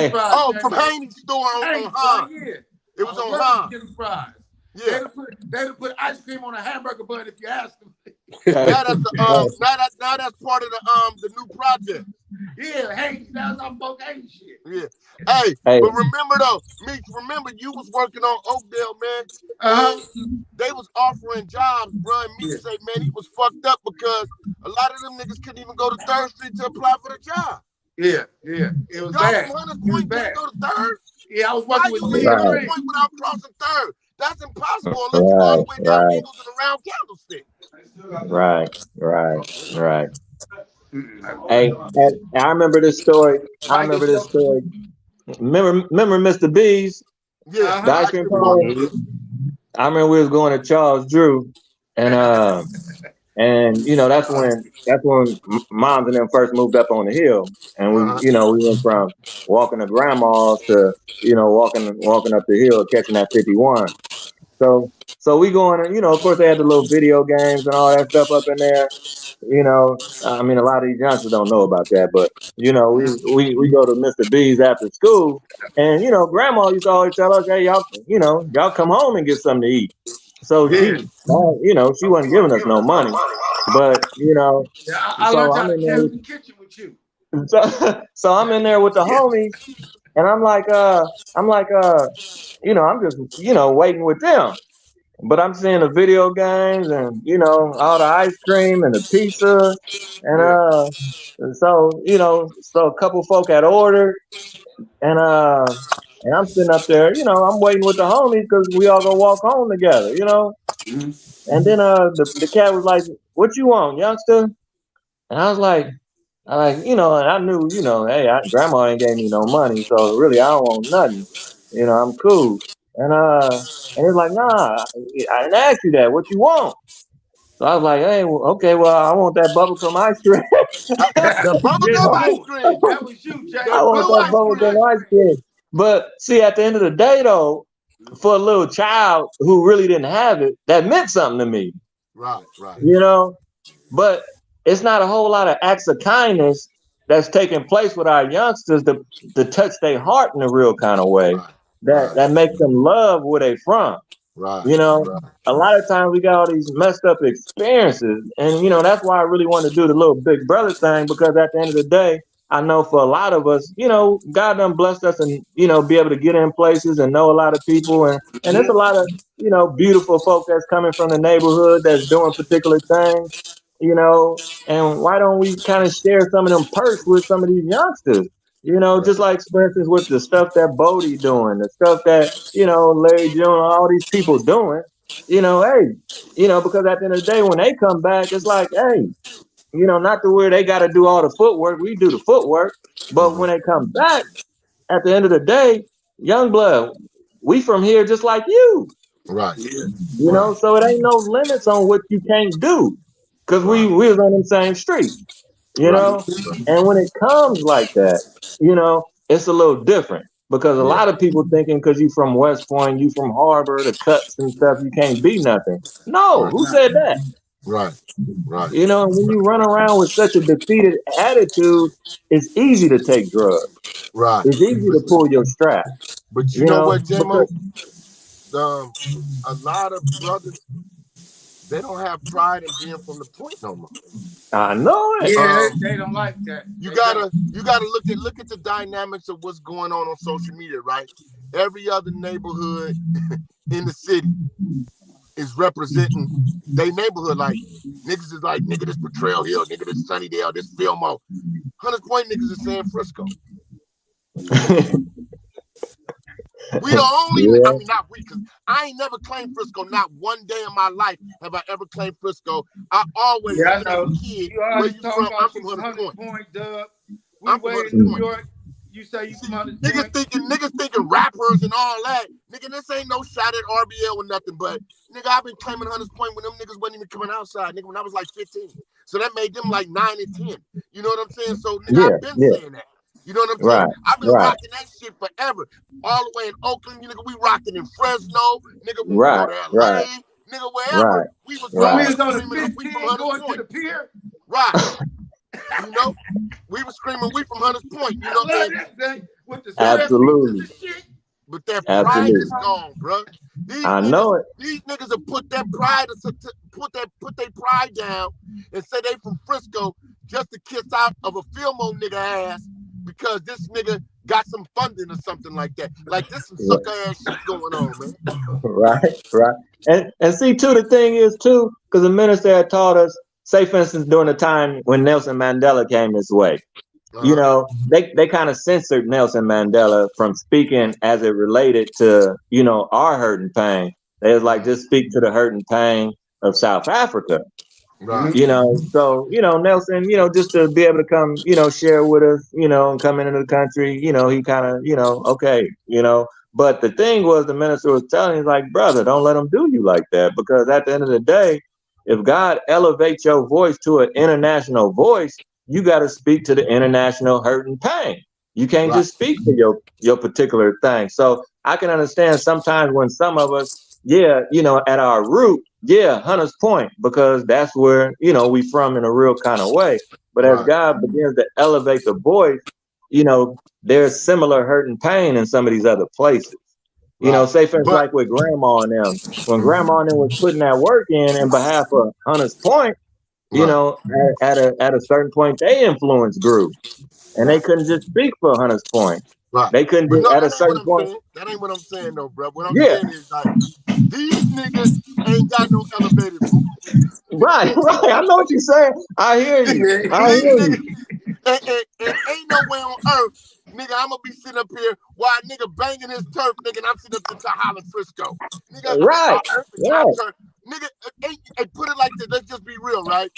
Speaker 2: fries. From Haney's store on High. It was on High.
Speaker 1: Chili fries.
Speaker 2: Yeah.
Speaker 1: They'd put ice cream on a hamburger bun if you asked them.
Speaker 2: Now that's part of the new project.
Speaker 1: Yeah, hey, that's our folk ain't shit.
Speaker 2: Yeah. Hey, but remember though, Meech, you was working on Oakdale, man. They was offering jobs, bro. And Meech said, man, he was fucked up because a lot of them niggas couldn't even go to 3rd Street to apply for the job.
Speaker 1: Yeah. It was
Speaker 2: Y'all
Speaker 1: bad.
Speaker 2: from Hunters Point can't go to third?
Speaker 1: Yeah, I was
Speaker 2: Why
Speaker 1: working
Speaker 2: you
Speaker 1: with
Speaker 2: leave
Speaker 1: Lee and
Speaker 2: Hunters
Speaker 1: Green.
Speaker 2: Point without crossing third? That's impossible unless you go all the way down Eagles and around Candlestick.
Speaker 3: Right. Hey, I remember this story. Remember Mr. B's,
Speaker 2: Yeah,
Speaker 3: the ice cream parlor? I remember we was going to Charles Drew, and you know that's when moms and them first moved up on the hill, and we went from walking to grandma's to walking up the hill catching that 51. So we going, and of course they had the little video games and all that stuff up in there. I mean, a lot of these youngsters don't know about that, but we go to Mr. B's after school, and grandma used to always tell us, hey, y'all come home and get something to eat. So she wasn't giving us no money, but
Speaker 1: I learned
Speaker 3: so
Speaker 1: how
Speaker 3: I'm
Speaker 1: to
Speaker 3: in there
Speaker 1: carry the kitchen with you.
Speaker 3: so I'm in there with the homies, and I'm like, I'm just waiting with them. But I'm seeing the video games and all the ice cream and the pizza and so a couple folk had ordered and I'm sitting up there, I'm waiting with the homies because we all gonna walk home together. And then the cat was like, "What you want, youngster?" And I was like, and I knew, hey, grandma ain't gave me no money, so really I don't want nothing. I'm cool. And it's like, nah, I didn't ask you that. What you want? So I was like, hey, well, okay, well, I want that bubblegum ice cream.
Speaker 2: The
Speaker 1: Yeah,
Speaker 2: bubblegum ice cream.
Speaker 1: that was you, Jay.
Speaker 2: The
Speaker 3: I want
Speaker 2: blue
Speaker 3: that
Speaker 2: ice cream.
Speaker 3: bubblegum ice cream. But see, at the end of the day, though, for a little child who really didn't have it, that meant something to me.
Speaker 2: Right.
Speaker 3: But it's not a whole lot of acts of kindness that's taking place with our youngsters to touch their heart in a real kind of way that makes them love where they from.
Speaker 2: Right.
Speaker 3: A lot of times we got all these messed up experiences, and that's why I really want to do the little big brother thing, because at the end of the day, I know for a lot of us, God done blessed us and be able to get in places and know a lot of people, and there's a lot of beautiful folk that's coming from the neighborhood that's doing particular things, and why don't we kind of share some of them perks with some of these youngsters? Just like, for instance, with the stuff that Bodie doing, the stuff that, Larry June, all these people doing, hey, because at the end of the day, when they come back, it's like, hey, not to where they got to do all the footwork. We do the footwork. But when they come back, at the end of the day, young blood, we from here just like you.
Speaker 2: Right.
Speaker 3: So it ain't no limits on what you can't do. Because we was on the same streets. And when it comes like that, it's a little different, because a lot of people thinking because you from West Point, you from Harbor, the cuts and stuff, you can't be nothing. No, who said that?
Speaker 2: Right.
Speaker 3: When you run around with such a defeated attitude, it's easy to take drugs.
Speaker 2: Right.
Speaker 3: It's easy to pull your strap.
Speaker 2: But you know what, Jamo?
Speaker 3: Because
Speaker 2: A lot of brothers, they don't have pride in being from the point no more.
Speaker 3: I know it.
Speaker 1: Yeah, they don't like that.
Speaker 2: You gotta look at the dynamics of what's going on social media, right? Every other neighborhood in the city is representing their neighborhood. Like niggas is like, nigga, this Treeal Hill, nigga, this Sunnydale, this Fillmore. Hunters Point niggas is saying Frisco. We the only, I mean, not we, because I ain't never claimed Frisco. Not one day in my life have I ever claimed Frisco. I always, even as a kid, where you from? I'm from Hunters Point.
Speaker 1: Dub.
Speaker 2: I'm from Hunters Point. New York.
Speaker 1: You say you from Hunters
Speaker 2: Niggas thinking rappers and all that. Nigga, this ain't no shot at RBL or nothing, but nigga, I've been claiming Hunters Point when them niggas wasn't even coming outside, nigga, when I was like 15. So that made them like 9 and 10. You know what I'm saying? So nigga, I've been saying that. You know what I'm saying? I've been rocking that shit forever. All the way in Oakland, nigga, we rocking in Fresno, nigga, we go to LA, nigga, wherever. We was
Speaker 1: on the 15 going to the pier.
Speaker 2: Right. We were screaming, we from Hunters Point. You know what I'm saying?
Speaker 1: With the
Speaker 3: absolutely.
Speaker 2: But that pride is gone, bro.
Speaker 3: I know it.
Speaker 2: These niggas have put that pride, put their pride down and say they from Frisco just to kiss out of a Fillmore nigga ass because this nigga got some funding or something like that. Like this some sucker ass shit going on, man.
Speaker 3: Right. And see too, the thing is too, because the minister had taught us, say for instance, during the time when Nelson Mandela came this way, You know, they kind of censored Nelson Mandela from speaking as it related to, you know, our hurt and pain. They was like, just speak to the hurt and pain of South Africa.
Speaker 2: Right.
Speaker 3: You know, so, you know, Nelson, you know, just to be able to come, you know, share with us, you know, and come into the country, you know, he kind of, you know, okay, you know. But the thing was, the minister was telling him, like, brother, don't let them do you like that, because at the end of the day, if God elevates your voice to an international voice, you got to speak to the international hurt and pain. You can't
Speaker 2: Right.
Speaker 3: just speak to your particular thing. So I can understand sometimes when some of us, yeah, you know, at our root, yeah, Hunter's Point, because that's where, you know, we from in a real kind of way. But as
Speaker 2: Right.
Speaker 3: God begins to elevate the voice, you know, there's similar hurt and pain in some of these other places. You know,
Speaker 2: Right.
Speaker 3: say for instance,
Speaker 2: But
Speaker 3: like with grandma and them, when grandma and them was putting that work in behalf of Hunter's Point, you
Speaker 2: right.
Speaker 3: know, at a certain point, they influence grew, and they
Speaker 2: Right.
Speaker 3: couldn't just speak for Hunter's Point.
Speaker 2: Right.
Speaker 3: They couldn't
Speaker 2: But
Speaker 3: do
Speaker 2: no,
Speaker 3: at a
Speaker 2: that ain't what
Speaker 3: certain
Speaker 2: I'm
Speaker 3: point.
Speaker 2: saying. That ain't what I'm saying, though, bro. What I'm
Speaker 3: Yeah,
Speaker 2: saying is like these niggas ain't got no elevated voice.
Speaker 3: right, right. I know what you're saying. I hear you. I
Speaker 2: These
Speaker 3: hear
Speaker 2: niggas
Speaker 3: you.
Speaker 2: and ain't no way on earth, nigga, I'm gonna be sitting up here while a nigga banging his turf, nigga, and I'm sitting up to holler Frisco. Nigga,
Speaker 3: Right,
Speaker 2: earth is our
Speaker 3: right,
Speaker 2: turf. Nigga, put it like this. Let's just be real, right?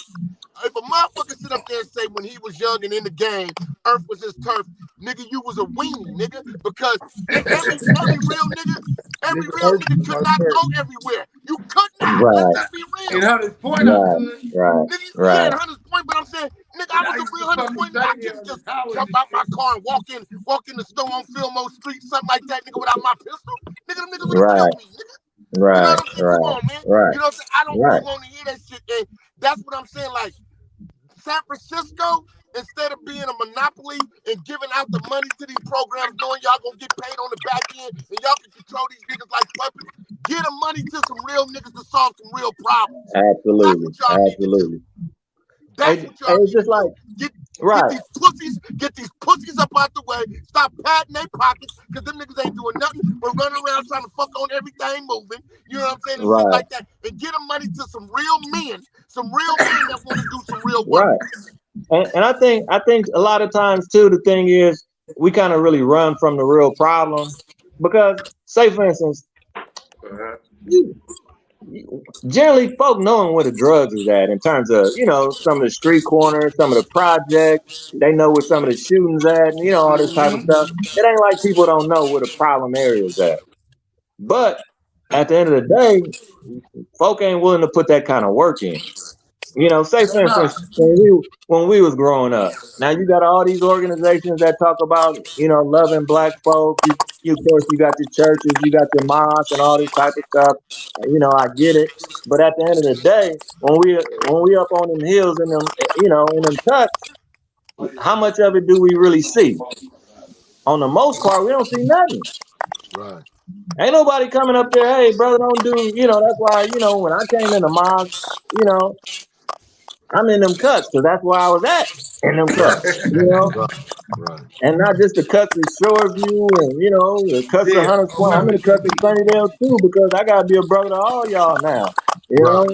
Speaker 2: If a motherfucker sit up there and say when he was young and in the game, Earth was his turf, nigga, you was a weenie, nigga. Because every real nigga could not go everywhere. You could not. Let's
Speaker 3: right,
Speaker 2: just be
Speaker 1: In
Speaker 2: real.
Speaker 1: Hunter's Point, I
Speaker 3: right,
Speaker 1: could.
Speaker 3: right,
Speaker 2: Nigga, yeah,
Speaker 3: right,
Speaker 2: at Hunter's Point, but I'm saying, nigga, I
Speaker 1: And
Speaker 2: was
Speaker 1: I
Speaker 2: a
Speaker 1: used to
Speaker 2: real Hunter's
Speaker 1: fucking
Speaker 2: Point, nigga. I
Speaker 1: stay there
Speaker 2: couldn't
Speaker 1: on the
Speaker 2: just
Speaker 1: towers
Speaker 2: jump
Speaker 1: and
Speaker 2: out my
Speaker 1: shit.
Speaker 2: car and walk in the store on Fillmore Street, something like that, nigga, without my pistol. Nigga, them niggas would have
Speaker 3: right,
Speaker 2: killed me, nigga. You know
Speaker 3: right,
Speaker 2: what I'm saying? Come
Speaker 3: right,
Speaker 2: on, man.
Speaker 3: right,
Speaker 2: You know what I'm saying? I don't
Speaker 3: right.
Speaker 2: really want to hear that shit. And that's what I'm saying. Like, San Francisco, instead of being a monopoly and giving out the money to these programs, knowing y'all gonna get paid on the back end and y'all can control these niggas like puppets, get them money to some real niggas to solve some real problems. That's
Speaker 3: Absolutely,
Speaker 2: what y'all need to do.
Speaker 3: absolutely.
Speaker 2: That's what y'all
Speaker 3: It's
Speaker 2: need to
Speaker 3: just like
Speaker 2: do. Get
Speaker 3: right,
Speaker 2: these pussies up out the way. Stop patting their pockets, because them niggas ain't doing nothing but running around trying to fuck on everything moving. You know what I'm saying? And shit
Speaker 3: right,
Speaker 2: like that. And get them money to some real men that want to do some real work.
Speaker 3: right. And I think a lot of times too, the thing is we kind of really run from the real problem because, say for instance, you, generally folk knowing where the drugs is at in terms of, you know, some of the street corners, some of the projects, they know where some of the shootings at, and you know all this type of stuff. It ain't like people don't know where the problem area is at. But at the end of the day, folk ain't willing to put that kind of work in. You know, say for
Speaker 1: Nah.
Speaker 3: instance, when we was growing up. Now you got all these organizations that talk about, you know, loving black folk. You of course you got your churches, you got your mosques and all this type of stuff. You know, I get it. But at the end of the day, when we up on them hills and them, you know, in them cuts, how much of it do we really see? On the most part, we don't see nothing.
Speaker 2: Right.
Speaker 3: Ain't nobody coming up there, hey brother, don't do, you know, that's why, you know, when I came in the mosque, you know, I'm in them cuts because that's where I was at in them
Speaker 2: Right.
Speaker 3: cuts, you know,
Speaker 2: Right. Right.
Speaker 3: and not just the cuts of Shoreview and you know the cuts of
Speaker 1: Yeah,
Speaker 3: Hunters
Speaker 1: on
Speaker 3: Point. I'm in the
Speaker 1: Memphis
Speaker 3: cuts of
Speaker 1: Street.
Speaker 3: Sunnydale too because I gotta be a brother to all y'all now, you
Speaker 2: Right.
Speaker 3: know,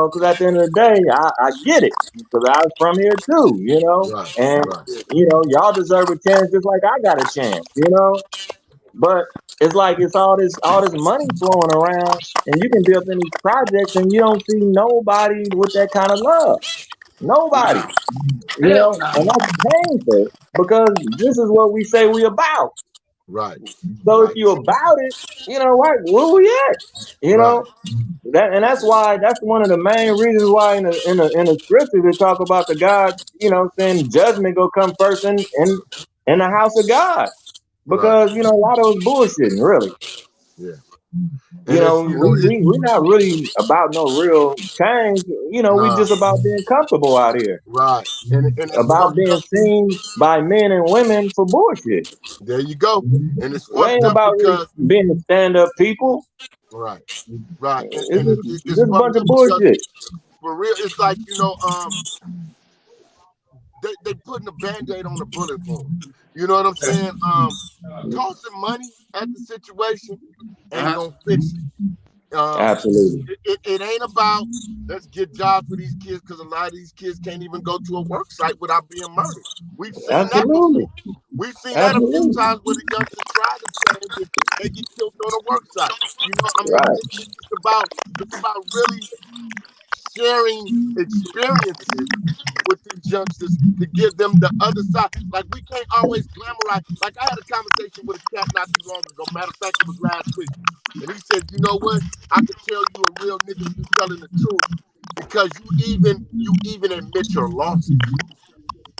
Speaker 3: because at the end of the day, I get it because I was from here too, you know,
Speaker 2: Right.
Speaker 3: and
Speaker 2: Right.
Speaker 3: you know y'all deserve a chance just like I got a chance, you know, but it's like it's all this money flowing around, and you can build in these projects, and you don't see nobody with that kind of love. Nobody,
Speaker 1: Nah.
Speaker 3: you
Speaker 1: Hell
Speaker 3: know,
Speaker 1: nah.
Speaker 3: and that's painful because this is what we say we about.
Speaker 2: Right.
Speaker 3: So if
Speaker 2: Right.
Speaker 3: you about it, you know, right, where we at? You
Speaker 2: Right.
Speaker 3: know, that's one of the main reasons why in the scriptures they talk about the God, you know, saying judgment go come first in the house of God.
Speaker 2: Right.
Speaker 3: Because, you know, a lot of us bullshitting, really.
Speaker 2: Yeah.
Speaker 3: You
Speaker 2: And
Speaker 3: know,
Speaker 2: it's
Speaker 3: we're not really about no real change. You know, we
Speaker 2: nah.
Speaker 3: just about being comfortable out here.
Speaker 2: Right. And it's
Speaker 3: About
Speaker 2: fucked
Speaker 3: being
Speaker 2: up.
Speaker 3: seen by men and women for bullshit.
Speaker 2: There you go. And it's
Speaker 3: We
Speaker 2: fucked
Speaker 3: ain't
Speaker 2: up
Speaker 3: about really
Speaker 2: because
Speaker 3: being the stand up people.
Speaker 2: right. Right.
Speaker 3: It's
Speaker 2: And it's
Speaker 3: just a bunch
Speaker 2: fucked
Speaker 3: of
Speaker 2: up because
Speaker 3: bullshit.
Speaker 2: for real, it's like, they putting a band-aid on the bullet wound. You know what I'm saying? Tossing money at the situation ain't
Speaker 1: Uh-huh.
Speaker 2: gonna fix it.
Speaker 3: Absolutely.
Speaker 2: It ain't about let's get jobs for these kids because a lot of these kids can't even go to a work site without being murdered. We've seen that
Speaker 3: Absolutely.
Speaker 2: before. We've seen that a few
Speaker 3: Absolutely.
Speaker 2: times where the youngsters try to change and they get killed on a work site. You know, I mean,
Speaker 3: Right.
Speaker 2: it's about really sharing experiences with these youngsters to give them the other side. Like we can't always glamorize. Like I had a conversation with a cat not too long ago. Matter of fact, it was last week, and he said, "You know what? I could tell you a real nigga if you telling the truth because you even admit your losses."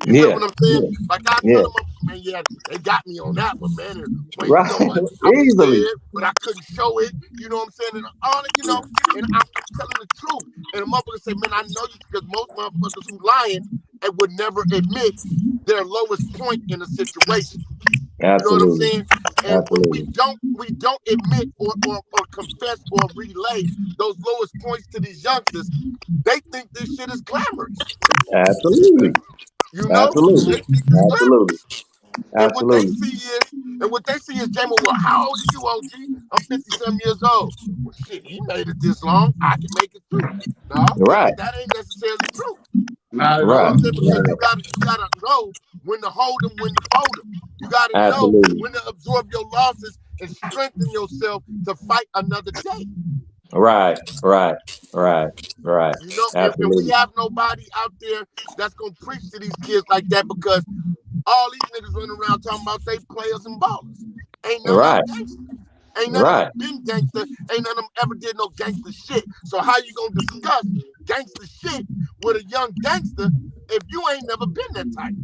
Speaker 2: You feel
Speaker 3: Yeah.
Speaker 2: what I'm saying?
Speaker 3: Yeah.
Speaker 2: Like I tell
Speaker 3: Yeah.
Speaker 2: them, man, yeah, they got me on that one, man. And when you know
Speaker 3: Right.
Speaker 2: what, I was
Speaker 3: Easily.
Speaker 2: scared, but I couldn't show it. You know what I'm saying? And all that, and I'm telling the truth. And a motherfucker say, man, I know you because most motherfuckers who lying and would never admit their lowest point in a situation. You know what I'm
Speaker 3: Absolutely.
Speaker 2: saying? And when we
Speaker 3: Absolutely.
Speaker 2: don't admit or confess or relay those lowest points to these youngsters, they think this shit is glamorous.
Speaker 3: Absolutely.
Speaker 2: You know? They
Speaker 3: Absolutely.
Speaker 2: think it's
Speaker 3: Absolutely.
Speaker 2: glamorous. And what they
Speaker 3: Absolutely.
Speaker 2: see is, Jamo, well, how old are you, OG? I'm 50-some years old. Well, shit, he made it this long. I can make it too. No,
Speaker 3: Right.
Speaker 2: that ain't necessarily true.
Speaker 1: Not at
Speaker 2: You know what
Speaker 3: Right.
Speaker 2: I'm
Speaker 1: all.
Speaker 2: saying? Because
Speaker 3: Right.
Speaker 2: you gotta know when to hold them, when to fold them. You gotta know
Speaker 3: Absolutely.
Speaker 2: when to absorb your losses and strengthen yourself to fight another day.
Speaker 3: Right. Right. Right. Right.
Speaker 2: You know, and we
Speaker 3: Absolutely.
Speaker 2: have nobody out there that's gonna preach to these kids like that because all these niggas running around talking about they players and ballers. Ain't none of them
Speaker 3: Right.
Speaker 2: gangsters. Ain't none of them
Speaker 3: Right.
Speaker 2: been gangster. Ain't none of them ever did no gangster shit. So how you gonna discuss gangster shit with a young gangster if you ain't never been that type?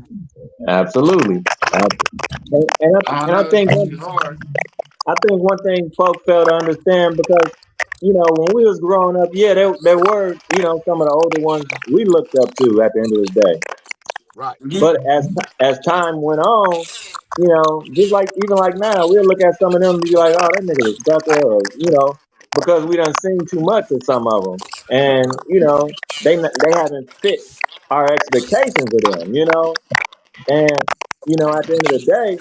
Speaker 3: Absolutely. And
Speaker 1: I
Speaker 3: and I
Speaker 1: know it's
Speaker 3: think
Speaker 1: gonna be hard.
Speaker 3: one thing folks fail to understand because when we was growing up, yeah, there were some of the older ones we looked up to at the end of the day.
Speaker 2: Right.
Speaker 3: But
Speaker 1: Mhm.
Speaker 3: as time went on, just like even like now, we'll look at some of them and be like, oh, that nigga was sucker, or because we done seen too much of some of them, and they haven't fit our expectations of them, and at the end of the day,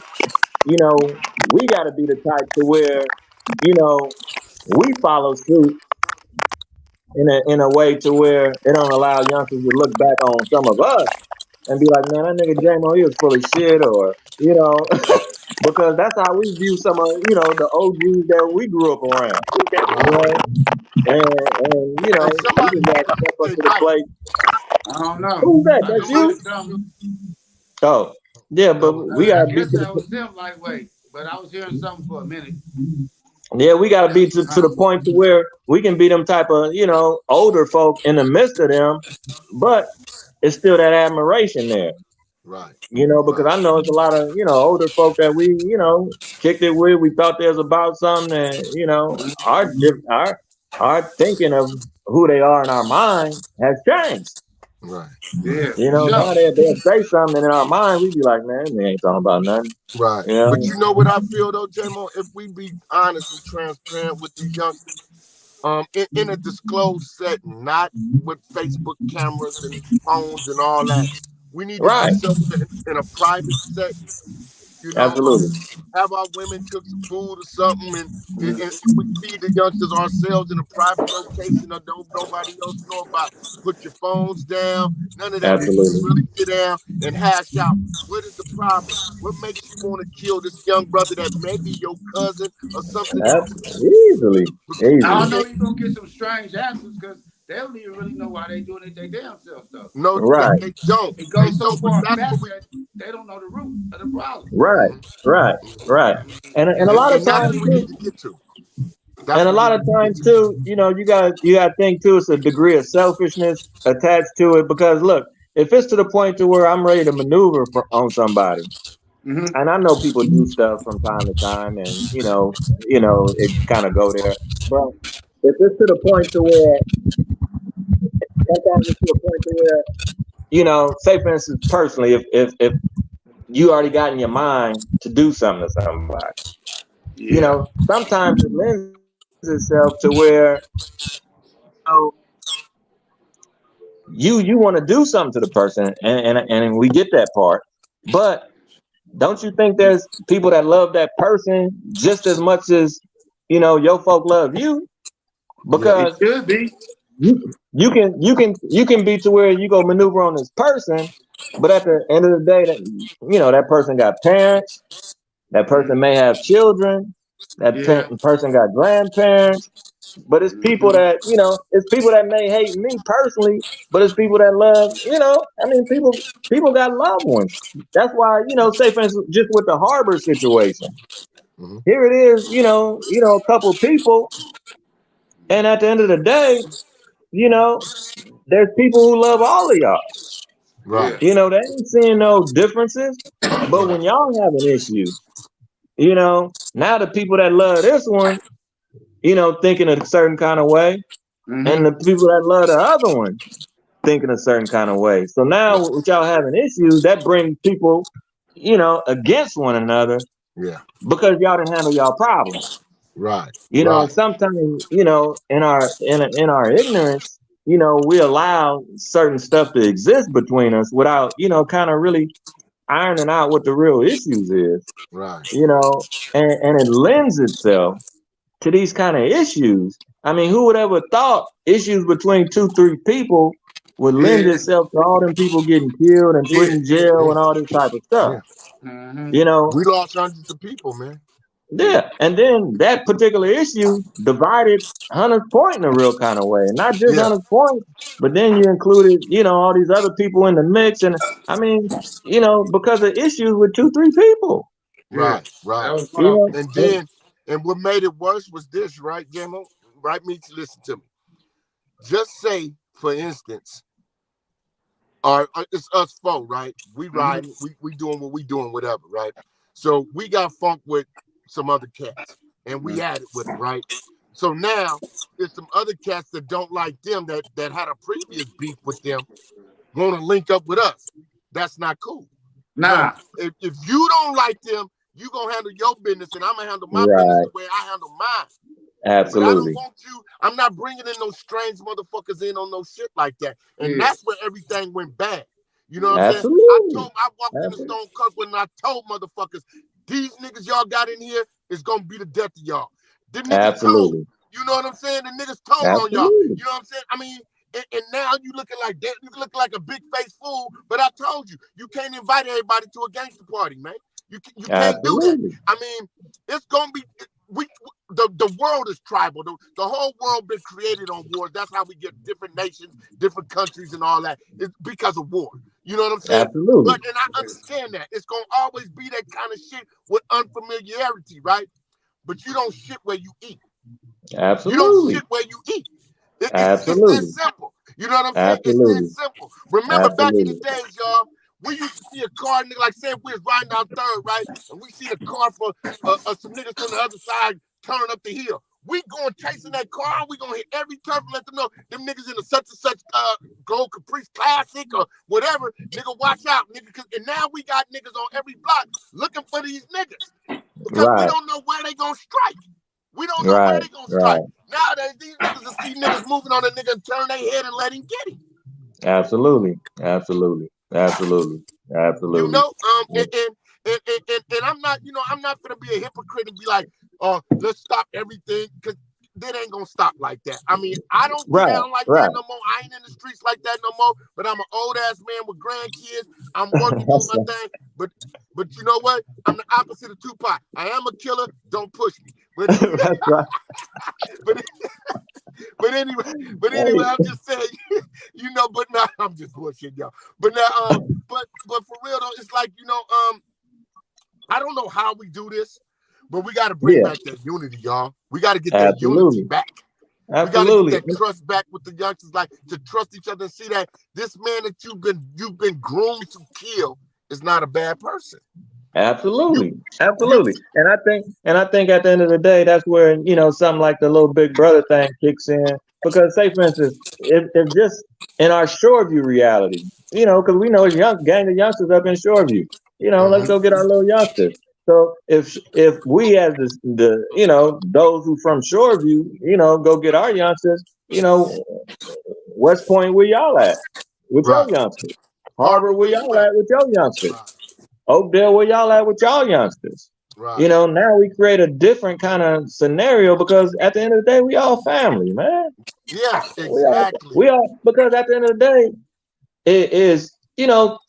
Speaker 3: we got to be the type to where we follow suit in a way to where it don't allow youngsters to look back on some of us and be like, man, that nigga Jamo, he was full of shit, or because that's how we view some of the OGs that we grew up around, you
Speaker 2: Right.
Speaker 3: know, and
Speaker 2: Hey,
Speaker 3: we
Speaker 2: somebody
Speaker 3: just got to
Speaker 2: about
Speaker 3: step
Speaker 2: to
Speaker 3: up
Speaker 2: say
Speaker 3: to the
Speaker 2: Mike.
Speaker 3: plate.
Speaker 1: I don't know.
Speaker 3: Who's that?
Speaker 1: I
Speaker 3: That's
Speaker 1: knew he
Speaker 3: you?
Speaker 1: was coming.
Speaker 3: Oh, yeah, but we
Speaker 1: I
Speaker 3: gotta be
Speaker 1: guess
Speaker 3: to
Speaker 1: that
Speaker 3: the
Speaker 1: was him. Like, wait, but I was hearing something for a minute.
Speaker 3: yeah, we gotta be to the point to where we can be them type of older folk in the midst of them, but it's still that admiration there.
Speaker 2: Right.
Speaker 3: Because
Speaker 2: Right.
Speaker 3: I know it's a lot of, older folk that we, kicked it with. We thought they was about something, and our thinking of who they are in our mind has changed.
Speaker 2: Right.
Speaker 1: Yeah, for
Speaker 3: Now
Speaker 1: sure.
Speaker 3: they'll say something, and in our mind we be like, man, they ain't talking about nothing.
Speaker 2: Right.
Speaker 3: You
Speaker 2: But
Speaker 3: know,
Speaker 2: you know what I feel though, J-Mo? If we be honest and transparent with these youngsters, in a disclosed setting, not with Facebook cameras and phones and all that. We need to be
Speaker 3: right?
Speaker 2: somewhere in a private setting, you know,
Speaker 3: Absolutely,
Speaker 2: have our women cook some food or something, and we feed the youngsters ourselves in a private location that don't nobody else know about. Put your phones down, none of that. We just
Speaker 3: absolutely,
Speaker 2: really sit down and hash out what is the problem. What makes you want to kill this young brother that may be your cousin or something innocent?
Speaker 3: easily,
Speaker 1: I
Speaker 3: easily.
Speaker 1: don't know you're gonna get some strange answers because they don't even really know why they doing it their damn self though.
Speaker 2: No,
Speaker 3: Right,
Speaker 2: they don't.
Speaker 1: It
Speaker 2: They
Speaker 1: goes so
Speaker 2: don't. But
Speaker 1: far
Speaker 2: that's what
Speaker 1: back
Speaker 2: we.
Speaker 1: that they don't know the root of the problem.
Speaker 3: right,
Speaker 2: Mhm,
Speaker 3: right,
Speaker 2: mhm.
Speaker 3: right. And a
Speaker 1: And
Speaker 3: lot of
Speaker 2: And that's
Speaker 3: times
Speaker 2: what we
Speaker 3: too.
Speaker 2: need to get to.
Speaker 3: And
Speaker 2: That's
Speaker 3: a
Speaker 2: what we
Speaker 3: lot of
Speaker 2: need to get
Speaker 3: times
Speaker 2: to.
Speaker 3: too, you got to think too, it's a degree of selfishness attached to it. Because look, if it's to the point to where I'm ready to maneuver on somebody,
Speaker 1: Mm-hmm.
Speaker 3: and I know people do stuff from time to time, and it kind of go there. But if it's to the point to where sometimes it's to a point to where say for instance, personally, if you already got in your mind to do something to somebody,
Speaker 1: Yeah.
Speaker 3: sometimes it lends itself to where know, you want to do something to the person, and we get that part, but don't you think there's people that love that person just as much as your folk love you? because
Speaker 1: It should be.
Speaker 3: you can be to where you go maneuver on this person, but at the end of the day, that that person got parents, that person may have children, that
Speaker 1: Yeah.
Speaker 3: person got grandparents, but it's people
Speaker 1: Mm-hmm.
Speaker 3: that it's people that may hate me personally, but it's people that love I mean people got loved ones. That's why say for instance, just with the harbor situation,
Speaker 2: Mhm.
Speaker 3: here it is, a couple of people, and at the end of the day, you know, there's people who love all of y'all.
Speaker 2: Right.
Speaker 1: Yeah.
Speaker 3: They ain't seeing no differences. But
Speaker 2: Right.
Speaker 3: when y'all have an issue, now the people that love this one, thinking a certain kind of way, and
Speaker 1: Mm-hmm.
Speaker 3: the people that love the other one thinking a certain kind of way. So
Speaker 2: Right.
Speaker 3: now with y'all having issues, that brings people, against one another
Speaker 2: Yeah.
Speaker 3: because y'all didn't handle y'all problems.
Speaker 2: Right.
Speaker 3: And
Speaker 2: Right.
Speaker 3: sometimes, in our ignorance, we allow certain stuff to exist between us without, kind of really ironing out what the real issues is,
Speaker 2: Right.
Speaker 3: and it lends itself to these kind of issues. I mean, who would ever thought issues between 2, 3 people would lend
Speaker 1: Yeah.
Speaker 3: itself to all them people getting killed and put
Speaker 1: Yeah.
Speaker 3: in jail
Speaker 2: Yeah.
Speaker 3: and all this type of stuff,
Speaker 2: Yeah.
Speaker 1: Mm-hmm.
Speaker 3: you know?
Speaker 2: We lost hundreds of people, man.
Speaker 1: Yeah.
Speaker 3: Yeah, and then that particular issue divided Hunter's Point in a real kind of way, and not just
Speaker 2: Yeah.
Speaker 3: Hunter's Point, but then you included, all these other people in the mix, and I mean, because of issues with 2, 3 people,
Speaker 1: Yeah.
Speaker 2: Right. Right.
Speaker 1: That was what
Speaker 3: you
Speaker 1: I was.
Speaker 3: know,
Speaker 2: And
Speaker 3: and
Speaker 2: then, and what made it worse was this, right, Jamo? Right, me to listen to me. Just say, for instance, it's us four, right? We
Speaker 1: Mm-hmm.
Speaker 2: riding, we doing what we doing, whatever, right? So we got funk with some other cats, and we had it with them, right? So now there's some other cats that don't like them that had a previous beef with them, want to link up with us. That's not cool. No,
Speaker 1: Nah.
Speaker 2: if you don't like them, you gonna handle your business, and I'm gonna handle my business
Speaker 3: right,
Speaker 2: the way I handle mine. But I don't
Speaker 3: absolutely,
Speaker 2: want you. I'm not bringing in those strange motherfuckers in on no shit like that. And
Speaker 1: Yeah.
Speaker 2: that's where everything went bad. You know what I'm saying?
Speaker 3: absolutely,
Speaker 2: I walked in the Stone Kirkland and I told motherfuckers, these niggas y'all got in here is gonna be the death of y'all. The niggas told.
Speaker 3: absolutely,
Speaker 2: You know what I'm saying? The niggas told on y'all.
Speaker 3: absolutely,
Speaker 2: You know what I'm saying? I mean, and now you looking like that. You look like a big face fool. But I told you, you can't invite everybody to a gangster party, man. You can't do that.
Speaker 3: absolutely,
Speaker 2: I mean, it's gonna be the world is tribal. The whole world been created on wars. That's how we get different nations, different countries, and all that. It's because of war. You know what I'm saying?
Speaker 3: absolutely,
Speaker 2: But and I understand that it's gonna always be that kind of shit with unfamiliarity, right? But you don't shit where you eat. You don't shit
Speaker 3: absolutely,
Speaker 2: where you eat. It's that
Speaker 3: absolutely,
Speaker 2: simple. You know what I'm saying? It's that
Speaker 3: absolutely,
Speaker 2: simple. Remember back in the
Speaker 3: absolutely,
Speaker 2: days, y'all, we used to see a car, nigga, like say if we was riding down Third, right? And we see the car for some niggas from the other side turn up the hill. We going chasing that car, we gonna hit every turn and let them know them niggas in a such and such Gold Caprice Classic or whatever. Nigga, watch out, nigga. And now we got niggas on every block looking for these niggas because we
Speaker 3: right,
Speaker 2: don't know where they gonna strike. We don't know where
Speaker 3: right,
Speaker 2: they gonna strike.
Speaker 3: right,
Speaker 2: Nowadays, these niggas will see niggas moving on a nigga and turn their head and let him get him.
Speaker 3: absolutely, absolutely, absolutely,
Speaker 2: You
Speaker 3: absolutely.
Speaker 2: know, and I'm not, I'm not gonna be a hypocrite and be like, let's stop everything because that ain't gonna stop like that. I mean, I don't get
Speaker 3: Right,
Speaker 2: down like that
Speaker 3: right.
Speaker 2: no more. I ain't in the streets like that no more. But I'm an old ass man with grandkids. I'm working, doing my thing. But you know what? I'm the opposite of Tupac. I am a killer. Don't push me. But
Speaker 3: That's right.
Speaker 2: but But anyway,
Speaker 3: Hey,
Speaker 2: I'm just saying, but now I'm just bullshitting y'all. But now, but for real though, it's like, I don't know how we do this, but we got to bring
Speaker 3: yeah,
Speaker 2: back that unity, y'all. We got to get that unity
Speaker 3: absolutely,
Speaker 2: back. We got to get
Speaker 3: absolutely,
Speaker 2: that trust back with the youngsters, like to trust each other and see that this man that you've been groomed to kill is not a bad person. You
Speaker 3: absolutely,
Speaker 2: you
Speaker 3: absolutely. And I think at the end of the day, that's where something like the little big brother thing kicks in. Because say for instance, if just in our Shoreview reality, because we know it's young gang of youngsters up in Shoreview, let's
Speaker 2: Mhm.
Speaker 3: go get our little youngsters. So if we as the those who from Shoreview, go get our youngsters, West Point, where y'all at with your
Speaker 2: Right.
Speaker 3: youngsters? Harbor,
Speaker 2: Harbor,
Speaker 3: where
Speaker 2: where you
Speaker 3: y'all
Speaker 2: at?
Speaker 3: at with your youngsters?
Speaker 2: Right.
Speaker 3: Oakdale, where y'all at with y'all youngsters?
Speaker 2: Right.
Speaker 3: You know, now we create a different kind of scenario because at the end of the day, we all family, man.
Speaker 2: Yes, exactly.
Speaker 3: We all because at the end of the day, it is, you know,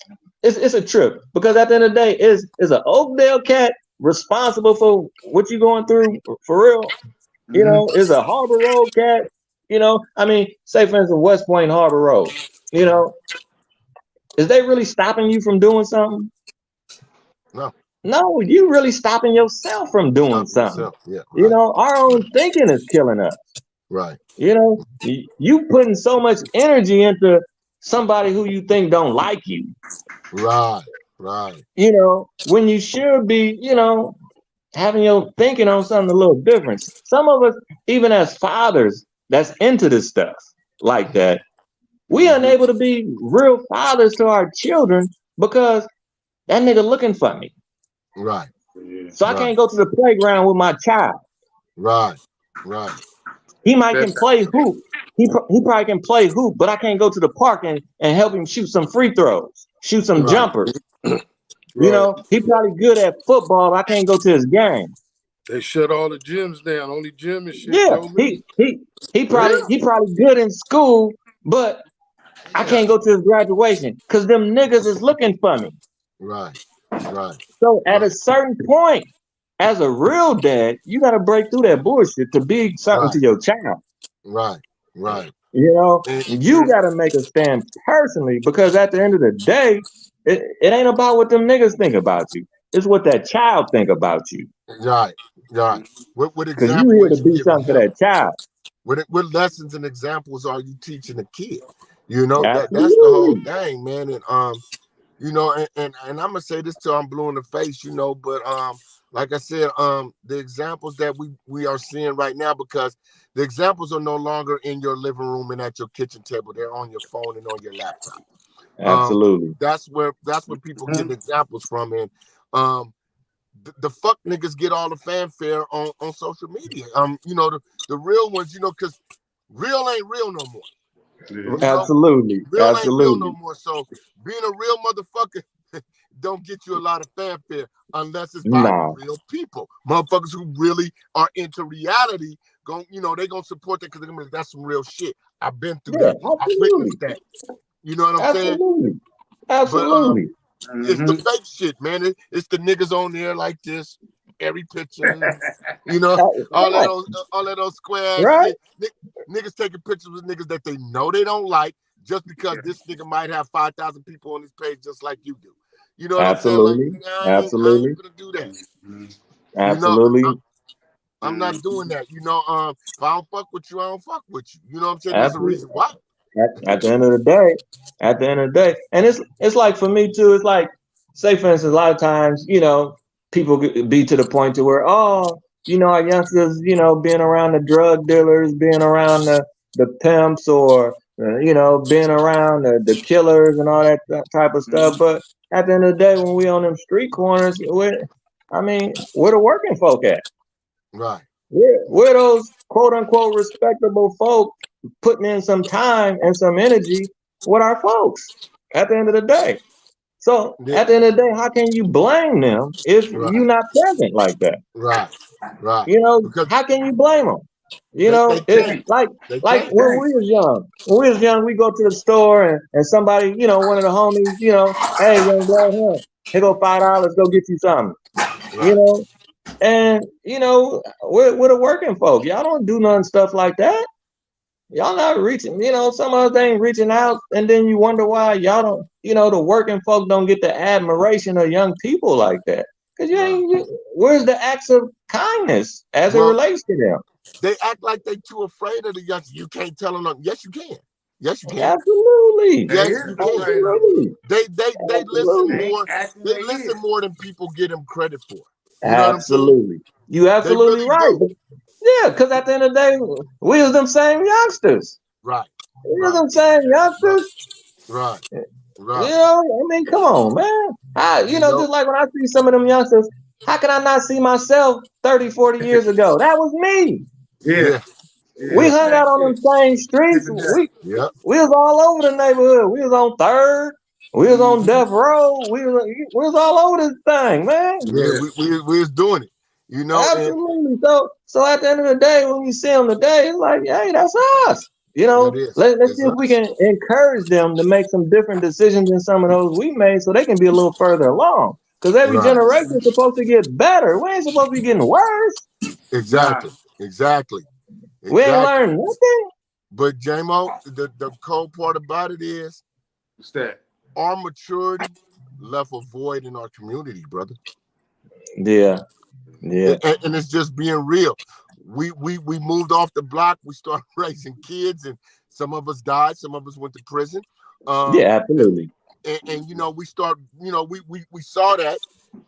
Speaker 3: it's a trip because at the end of the day, is an Oakdale cat responsible for what you going through for real? You know, is a Harbor Road cat, you know, I mean, say for instance, West Point Harbor Road, you know, is they really stopping you from doing something?
Speaker 2: No.
Speaker 3: No, you really stopping yourself from doing
Speaker 2: Stop
Speaker 3: something.
Speaker 2: yourself. Yeah.
Speaker 3: You
Speaker 2: Right.
Speaker 3: know, our own thinking is killing us.
Speaker 2: Right.
Speaker 3: You know, you putting so much energy into somebody who you think don't like you.
Speaker 2: Right. Right.
Speaker 3: You know, when you should be, you know, having your thinking on something a little different. Some of us, even as fathers, that's into this stuff like that, we unable to be real fathers to our children because that nigga looking for me.
Speaker 2: Right.
Speaker 3: So I can't go to the playground with my child.
Speaker 2: Right. Right.
Speaker 3: He might can play hoop. He probably can play hoop, but I can't go to the park and help him shoot some free throws, shoot some
Speaker 2: Right.
Speaker 3: jumpers. You know, he probably good at football. I can't go to his game.
Speaker 4: They shut all the gyms down. Only gym and shit,
Speaker 3: Yeah,
Speaker 4: Joe Lee.
Speaker 3: he probably good in school, but I can't go to his graduation because them niggas is looking for me.
Speaker 2: Right. Right.
Speaker 3: So at a
Speaker 2: Right.
Speaker 3: certain point, as a real dad, you got to break through that bullshit to be something to
Speaker 2: Right.
Speaker 3: your child.
Speaker 2: Right. Right.
Speaker 3: You know,
Speaker 2: And,
Speaker 3: you got to make a stand personally because at the end of the day, it ain't about what them niggas think about you. It's what that child think about you.
Speaker 2: right. Right. What
Speaker 3: Because you
Speaker 2: example
Speaker 3: here to
Speaker 2: is you
Speaker 3: be
Speaker 2: giving
Speaker 3: something for
Speaker 2: him?
Speaker 3: that child.
Speaker 2: What lessons and examples are you teaching the kid? You know, that's the whole
Speaker 3: Absolutely.
Speaker 2: thing, man. And you know, and I'm gonna say this till I'm blue in the face, you know, but like I said, the examples that we are seeing right now, because the examples are no longer in your living room and at your kitchen table, they're on your phone and on your laptop.
Speaker 3: Absolutely.
Speaker 2: That's where people get examples from. And the fuck niggas get all the fanfare on social media. You know, the real ones, you know, because real ain't real no more. You know,
Speaker 3: Absolutely.
Speaker 2: real ain't real no
Speaker 3: Absolutely.
Speaker 2: more. So being a real motherfucker don't get you a lot of fanfare unless it's by
Speaker 3: Nah.
Speaker 2: real people. Motherfuckers who really are into reality, you know, they gonna support that because they're gonna be like, that's some real shit. I've been through
Speaker 3: Yeah,
Speaker 2: that. I
Speaker 3: absolutely.
Speaker 2: witnessed that. You know what I'm saying?
Speaker 3: Absolutely.
Speaker 2: But
Speaker 3: Absolutely.
Speaker 2: it's the fake shit, man. It's the niggas on there like this, every picture, you know,
Speaker 3: Right.
Speaker 2: all of those square ass
Speaker 3: Right.
Speaker 2: shit. Niggas taking pictures with niggas that they know they don't like just because this nigga might have 5,000 people on his page just like you do. You know what I'm saying? Like,
Speaker 3: Absolutely.
Speaker 2: nigga, I
Speaker 3: Absolutely.
Speaker 2: ain't gonna do that. You know,
Speaker 3: Absolutely.
Speaker 2: I'm not doing that. You know, if I don't fuck with you, I don't fuck with you. You know what I'm saying? There's a
Speaker 3: Absolutely.
Speaker 2: reason why.
Speaker 3: At the end of the day, and it's like for me too. It's like, say for instance, a lot of times, you know, people be to the point to where, oh, you know, our youngsters, you know, being around the drug dealers, being around the pimps, or you know, being around the killers and all that type of stuff. But at the end of the day, when we on them street corners, I mean, where the working folk at?
Speaker 2: Right.
Speaker 3: We're those quote unquote respectable folk putting in some time and some energy with our folks at the end of the day. So
Speaker 2: Yeah.
Speaker 3: at the end of the day, how can you blame them if you're
Speaker 2: Right.
Speaker 3: not present like that?
Speaker 2: Right. Right.
Speaker 3: You know,
Speaker 2: Because
Speaker 3: how can you blame them? You
Speaker 2: they
Speaker 3: know, it's
Speaker 2: can't. They
Speaker 3: like
Speaker 2: can't.
Speaker 3: when we was young. When we was young, we go to the store and somebody, you know, one of the homies, you know, hey, young blood, here go $5, go get you something. You
Speaker 2: Right.
Speaker 3: know, and you know, we're the working folk. Y'all don't do none stuff like that. Y'all not reaching, you know, some of us ain't reaching out, and then you wonder why y'all don't, you know, the working folk don't get the admiration of young people like that. Because where's the acts of kindness as it
Speaker 2: Well,
Speaker 3: relates to them?
Speaker 2: they act like they too afraid of the youngsters. You can't tell them. Yes, you can. Yes, you can.
Speaker 3: Absolutely.
Speaker 2: Yes, you can.
Speaker 3: Absolutely.
Speaker 2: They listen
Speaker 3: Absolutely.
Speaker 2: more. They listen more than people give them credit for. You know what I'm saying?
Speaker 3: Absolutely. You
Speaker 2: They
Speaker 3: absolutely
Speaker 2: really
Speaker 3: right.
Speaker 2: do.
Speaker 3: Yeah, because at the end of the day, we was them same youngsters.
Speaker 2: Right.
Speaker 3: We was
Speaker 2: Right.
Speaker 3: them same
Speaker 2: Right.
Speaker 3: youngsters.
Speaker 2: Right.
Speaker 3: You
Speaker 2: Right.
Speaker 3: know, I mean, come on, man. You
Speaker 2: You
Speaker 3: know,
Speaker 2: know.
Speaker 3: just like when I see some of them youngsters, how can I not see myself 30, 40 years ago? That was me.
Speaker 2: Yeah.
Speaker 3: We
Speaker 2: Yeah.
Speaker 3: hung out on them same streets.
Speaker 2: Yeah.
Speaker 3: We was all over the neighborhood. We was on Third. We was on death row. We was all over this thing, man.
Speaker 2: Yeah, we was doing it, you know.
Speaker 3: Absolutely. So at the end of the day, when you see them today, it's like, hey, that's us. You know, let's see if we can encourage them to make some different decisions than some of those we made, so they can be a little further along. Because every generation is supposed to get better. We ain't supposed to be getting worse.
Speaker 2: Exactly.
Speaker 3: We ain't learned nothing.
Speaker 2: But Jamo, the cold part about it is,
Speaker 1: what's that?
Speaker 2: Our maturity left a void in our community, brother.
Speaker 3: Yeah.
Speaker 2: And it's just being real. We moved off the block. We started raising kids, and some of us died. Some of us went to prison.
Speaker 3: Yeah, absolutely.
Speaker 2: And you know, we saw that,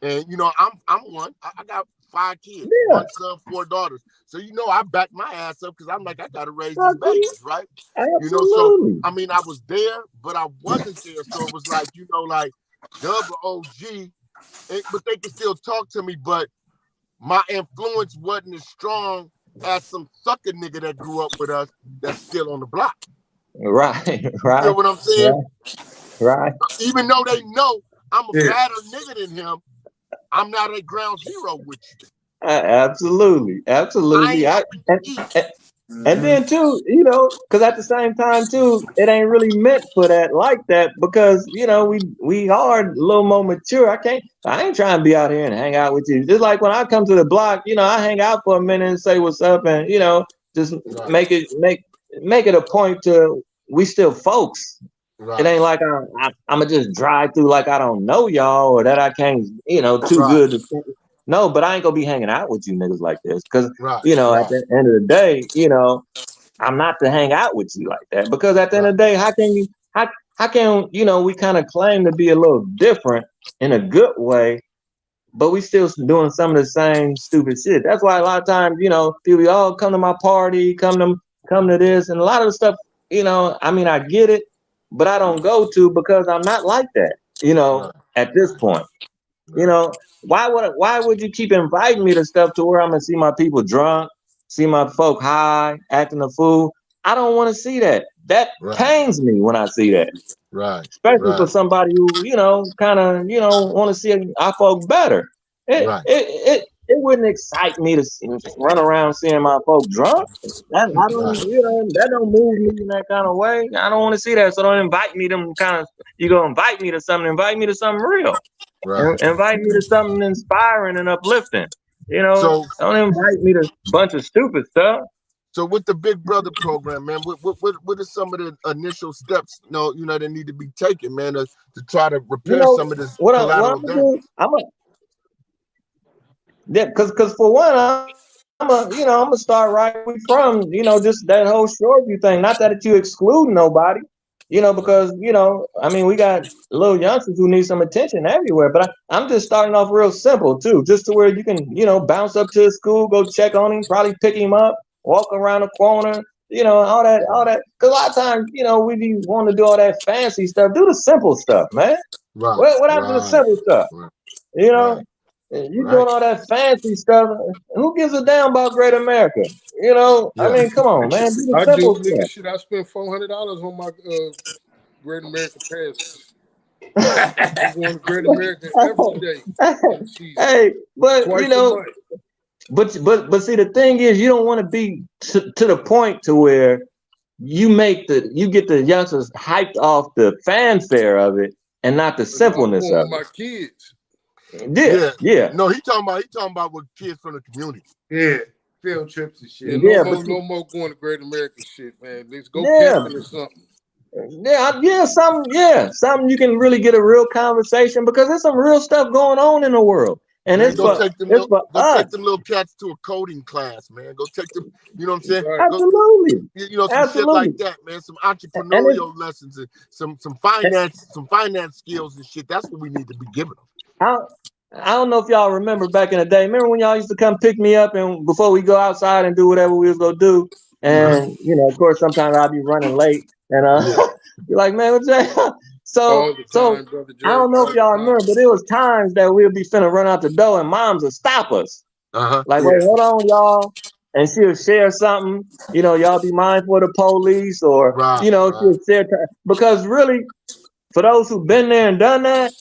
Speaker 2: and you know, I'm one. I got 5 kids, 1 son, 4 daughters. So you know, I backed my ass up because I'm like, I gotta raise these babies, right?
Speaker 3: Absolutely.
Speaker 2: You know, so I mean, I was there, but I wasn't there. So it was like, you know, like double OG, but they can still talk to me, but my influence wasn't as strong as some sucker nigga that grew up with us that's still on the block.
Speaker 3: Right.
Speaker 2: You know what I'm saying?
Speaker 3: Right.
Speaker 2: Even though they know I'm a badder nigga than him, I'm not at ground zero with you.
Speaker 3: Absolutely. And then too, you know, because at the same time too, it ain't really meant for that like that, because you know we are a little more mature. I ain't trying to be out here and hang out with you. Just like when I come to the block, you know, I hang out for a minute and say what's up, and you know, just make it a point to we still folks. It ain't like I'ma just drive through like I don't know y'all or that I can't, you know, too good to. No, but I ain't gonna be hanging out with you niggas like this, because you know, at the end of the day, you know, I'm not to hang out with you like that, because at the end of the day, how can you know, we kind of claim to be a little different in a good way, but we still doing some of the same stupid shit. That's why a lot of times, you know, people all come to my party, come to this, and a lot of the stuff, you know, I mean, I get it, but I don't go to because I'm not like that, you know, at this point. You know, why would you keep inviting me to stuff to where I'm gonna see my people drunk, see my folk high, acting a fool? I don't want to see that. That pains me when I see that. Especially for somebody who, you know, kind of, you know, want to see our folk better. It wouldn't excite me to run around seeing my folk drunk. That I don't, you know, that don't move me in that kind of way. I don't want to see that. So don't invite me to you gonna invite me to something, invite me to something real. Invite me to something inspiring and uplifting. You know, so, don't invite me to a bunch of stupid stuff.
Speaker 2: So with the Big Brother program, man, what are some of the initial steps, you know, that need to be taken, man, to try to repair some of this collateral damage?
Speaker 3: Because for one, I'm gonna start right from, you know, just that whole Shoreview thing. Not that you exclude nobody, you know, because, you know, I mean, we got little youngsters who need some attention everywhere. But I'm just starting off real simple too, just to where you can, you know, bounce up to the school, go check on him, probably pick him up, walk around the corner, you know, all that. Because a lot of times, you know, we be wanting to do all that fancy stuff. Do the simple stuff, man. What happened to the simple stuff? You know. You doing all that fancy stuff. Who gives a damn about Great America? You know, I mean, come on, man. Do the simple stuff.
Speaker 4: Nigga, shit, I spent $400 on my Great American passes. I'm going to Great America every day.
Speaker 3: Hey, but twice, you know, but see, the thing is, you don't want to be to the point to where you get the youngsters hyped off the fanfare of it and not the simpleness of it.
Speaker 4: My kids.
Speaker 3: Yeah.
Speaker 2: No, he talking about with kids from the community.
Speaker 1: Yeah, field trips and shit.
Speaker 4: Yeah, no more going to Great American shit, man. Let's go camping or something.
Speaker 3: Something you can really get a real conversation, because there's some real stuff going on in the world, and
Speaker 2: man, take them little cats to a coding class, man. Go take them, you know what I'm saying?
Speaker 3: Absolutely.
Speaker 2: You know, some shit like that, man. Some entrepreneurial lessons and some finance skills and shit. That's what we need to be giving them.
Speaker 3: I don't know if y'all remember back in the day. Remember when y'all used to come pick me up, and before we go outside and do whatever we was gonna do, and you know, of course, sometimes I'll be running late, and you're like, man, what's that? So I don't know if y'all remember, but there was times that we'll be finna run out the door, and moms would stop us, like, wait, hold on, y'all, and she'll share something. You know, y'all be mindful of the police, or you know, she'll share because really. for those who've been there and done that,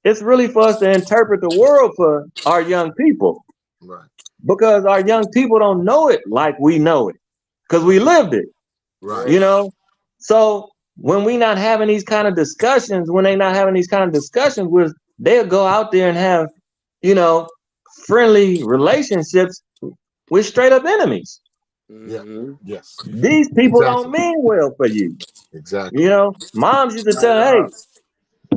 Speaker 3: it's really for us to interpret the world for our young people.
Speaker 2: Right.
Speaker 3: Because our young people don't know it like we know it. Because we lived it.
Speaker 2: Right.
Speaker 3: You know? So when we not having these kind of discussions, when they not having these kind of discussions, they'll go out there and have, you know, friendly relationships with straight up enemies.
Speaker 2: Yeah. Yes.
Speaker 3: These people don't mean well for you.
Speaker 2: Exactly.
Speaker 3: You know, moms used to tell,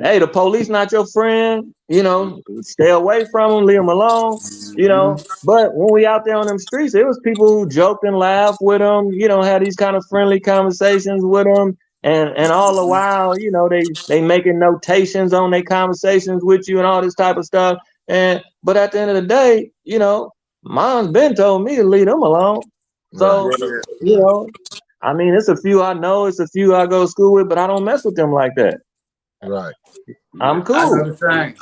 Speaker 3: hey, the police not your friend, you know, stay away from them, leave them alone, you know. But when we out there on them streets, it was people who joked and laughed with them, you know, had these kind of friendly conversations with them. And all the while, you know, they making notations on their conversations with you and all this type of stuff. But at the end of the day, you know, mom's been told me to leave them alone. So, you know, I mean, it's a few I know, it's a few I go to school with, but I don't mess with them like that.
Speaker 2: Right.
Speaker 3: I'm cool.
Speaker 1: I know the same.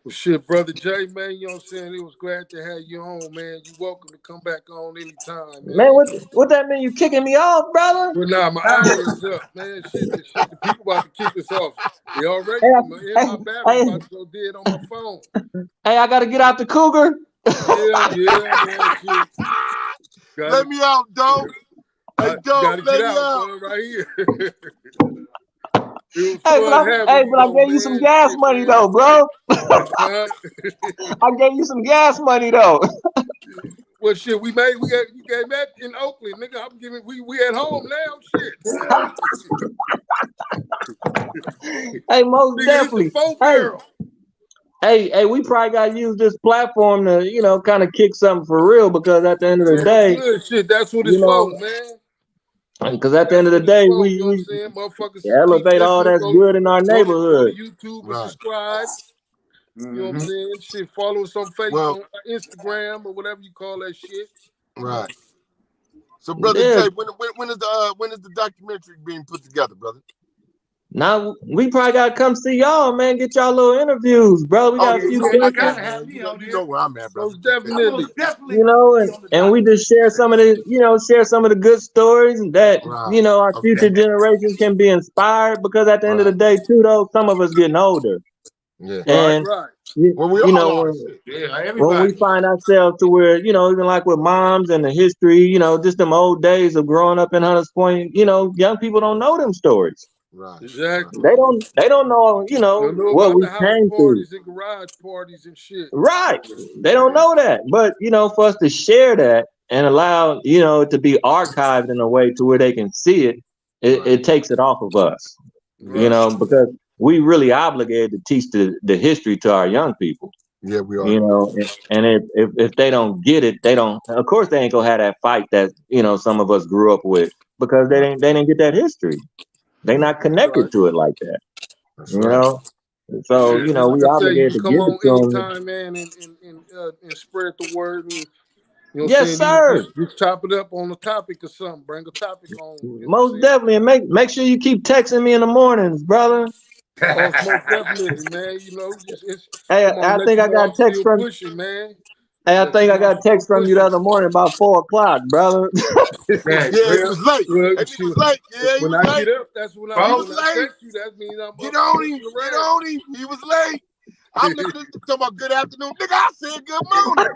Speaker 4: Well, shit, Brother J, man, you know what I'm saying? It was glad to have you on, man. You're welcome to come back on anytime, man.
Speaker 3: Man, what that mean? You kicking me off, brother?
Speaker 4: Well, nah, my eye is up, man. Shit, the people about to kick us off. They already, my battery about to go dead on my phone.
Speaker 3: Hey, I got to get out the Cougar.
Speaker 4: Yeah, man, shit.
Speaker 2: Let me out, dog. Hey, dog, let me out.
Speaker 4: Right here.
Speaker 3: But I gave you some gas money though, bro. I gave you some gas money though.
Speaker 4: Well, shit, you gave that in Oakland, nigga. I'm giving we at home now, shit.
Speaker 3: Hey, most
Speaker 4: nigga,
Speaker 3: definitely. Hey, we probably gotta use this platform to, you know, kind of kick something for real, because at the end of the day,
Speaker 4: good shit. That's what it's for, man.
Speaker 3: Because at the end of the day, we elevate all that's good in our neighborhood.
Speaker 4: Go to YouTube and subscribe. You know what I'm saying? Shit, follow us on Facebook, Instagram, or whatever you call that shit.
Speaker 2: Right. So, Brother J, when is the documentary being put together, brother?
Speaker 3: Now we probably gotta come see y'all, man. Get y'all little interviews, bro. We got a few things.
Speaker 2: You know where I'm at, bro.
Speaker 4: Definitely.
Speaker 3: You know, and we just share some of the good stories that you know our future generations can be inspired. Because at the end of the day, too, though, some of us getting older.
Speaker 2: Yeah.
Speaker 3: And
Speaker 2: when
Speaker 3: we find ourselves to where, you know, even like with moms and the history, you know, just them old days of growing up in Hunters Point, you know, young people don't know them stories.
Speaker 2: Right.
Speaker 4: Exactly.
Speaker 3: They don't know, you know what we came through.
Speaker 4: And garage parties and shit.
Speaker 3: Right. They don't know that. But, you know, for us to share that and allow, you know, it to be archived in a way to where they can see it, it takes it off of us. Right. You know, because we really obligated to teach the history to our young people.
Speaker 2: Yeah, we are.
Speaker 3: You know, and if they don't get it, they don't. Of course, they ain't gonna have that fight that, you know, some of us grew up with, because they didn't get that history. They not connected to it like that. That's you know. So you know, we obligated to give it to them.
Speaker 4: Anytime, man, and spread the word. And, you know,
Speaker 3: yes, sir.
Speaker 4: Just chop it up on a topic or something. Bring a topic on.
Speaker 3: Most definitely, and make sure you keep texting me in the mornings, brother.
Speaker 4: Most definitely, man. You know,
Speaker 3: hey, I think I got a text from
Speaker 4: pushing, man.
Speaker 3: Hey, I think I got a text from you the other morning about 4 o'clock, brother.
Speaker 2: It was late. It was late. Yeah, he
Speaker 4: when
Speaker 2: was
Speaker 4: I
Speaker 2: late.
Speaker 4: get up, that's when I was late. You, that means I'm
Speaker 2: get on him. Get on him. He was late. I'm looking at talking about good afternoon. Nigga, I said good morning.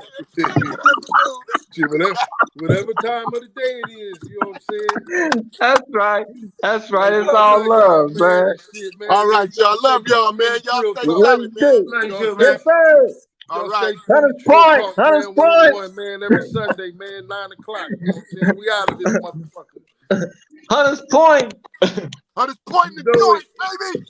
Speaker 4: Whatever time of the day it is, you know what I'm saying?
Speaker 3: That's right. That's right. It's all love, man.
Speaker 2: All right, y'all. Love y'all, man. Y'all stay solid, man.
Speaker 3: Yes, sir.
Speaker 2: All right.
Speaker 3: Hunters Point. Hunters Point.
Speaker 4: Man, every Sunday, man, 9 o'clock. You know what I'm saying? We out of this motherfucker.
Speaker 3: Hunters Point.
Speaker 2: Hunters Point in the joint, baby.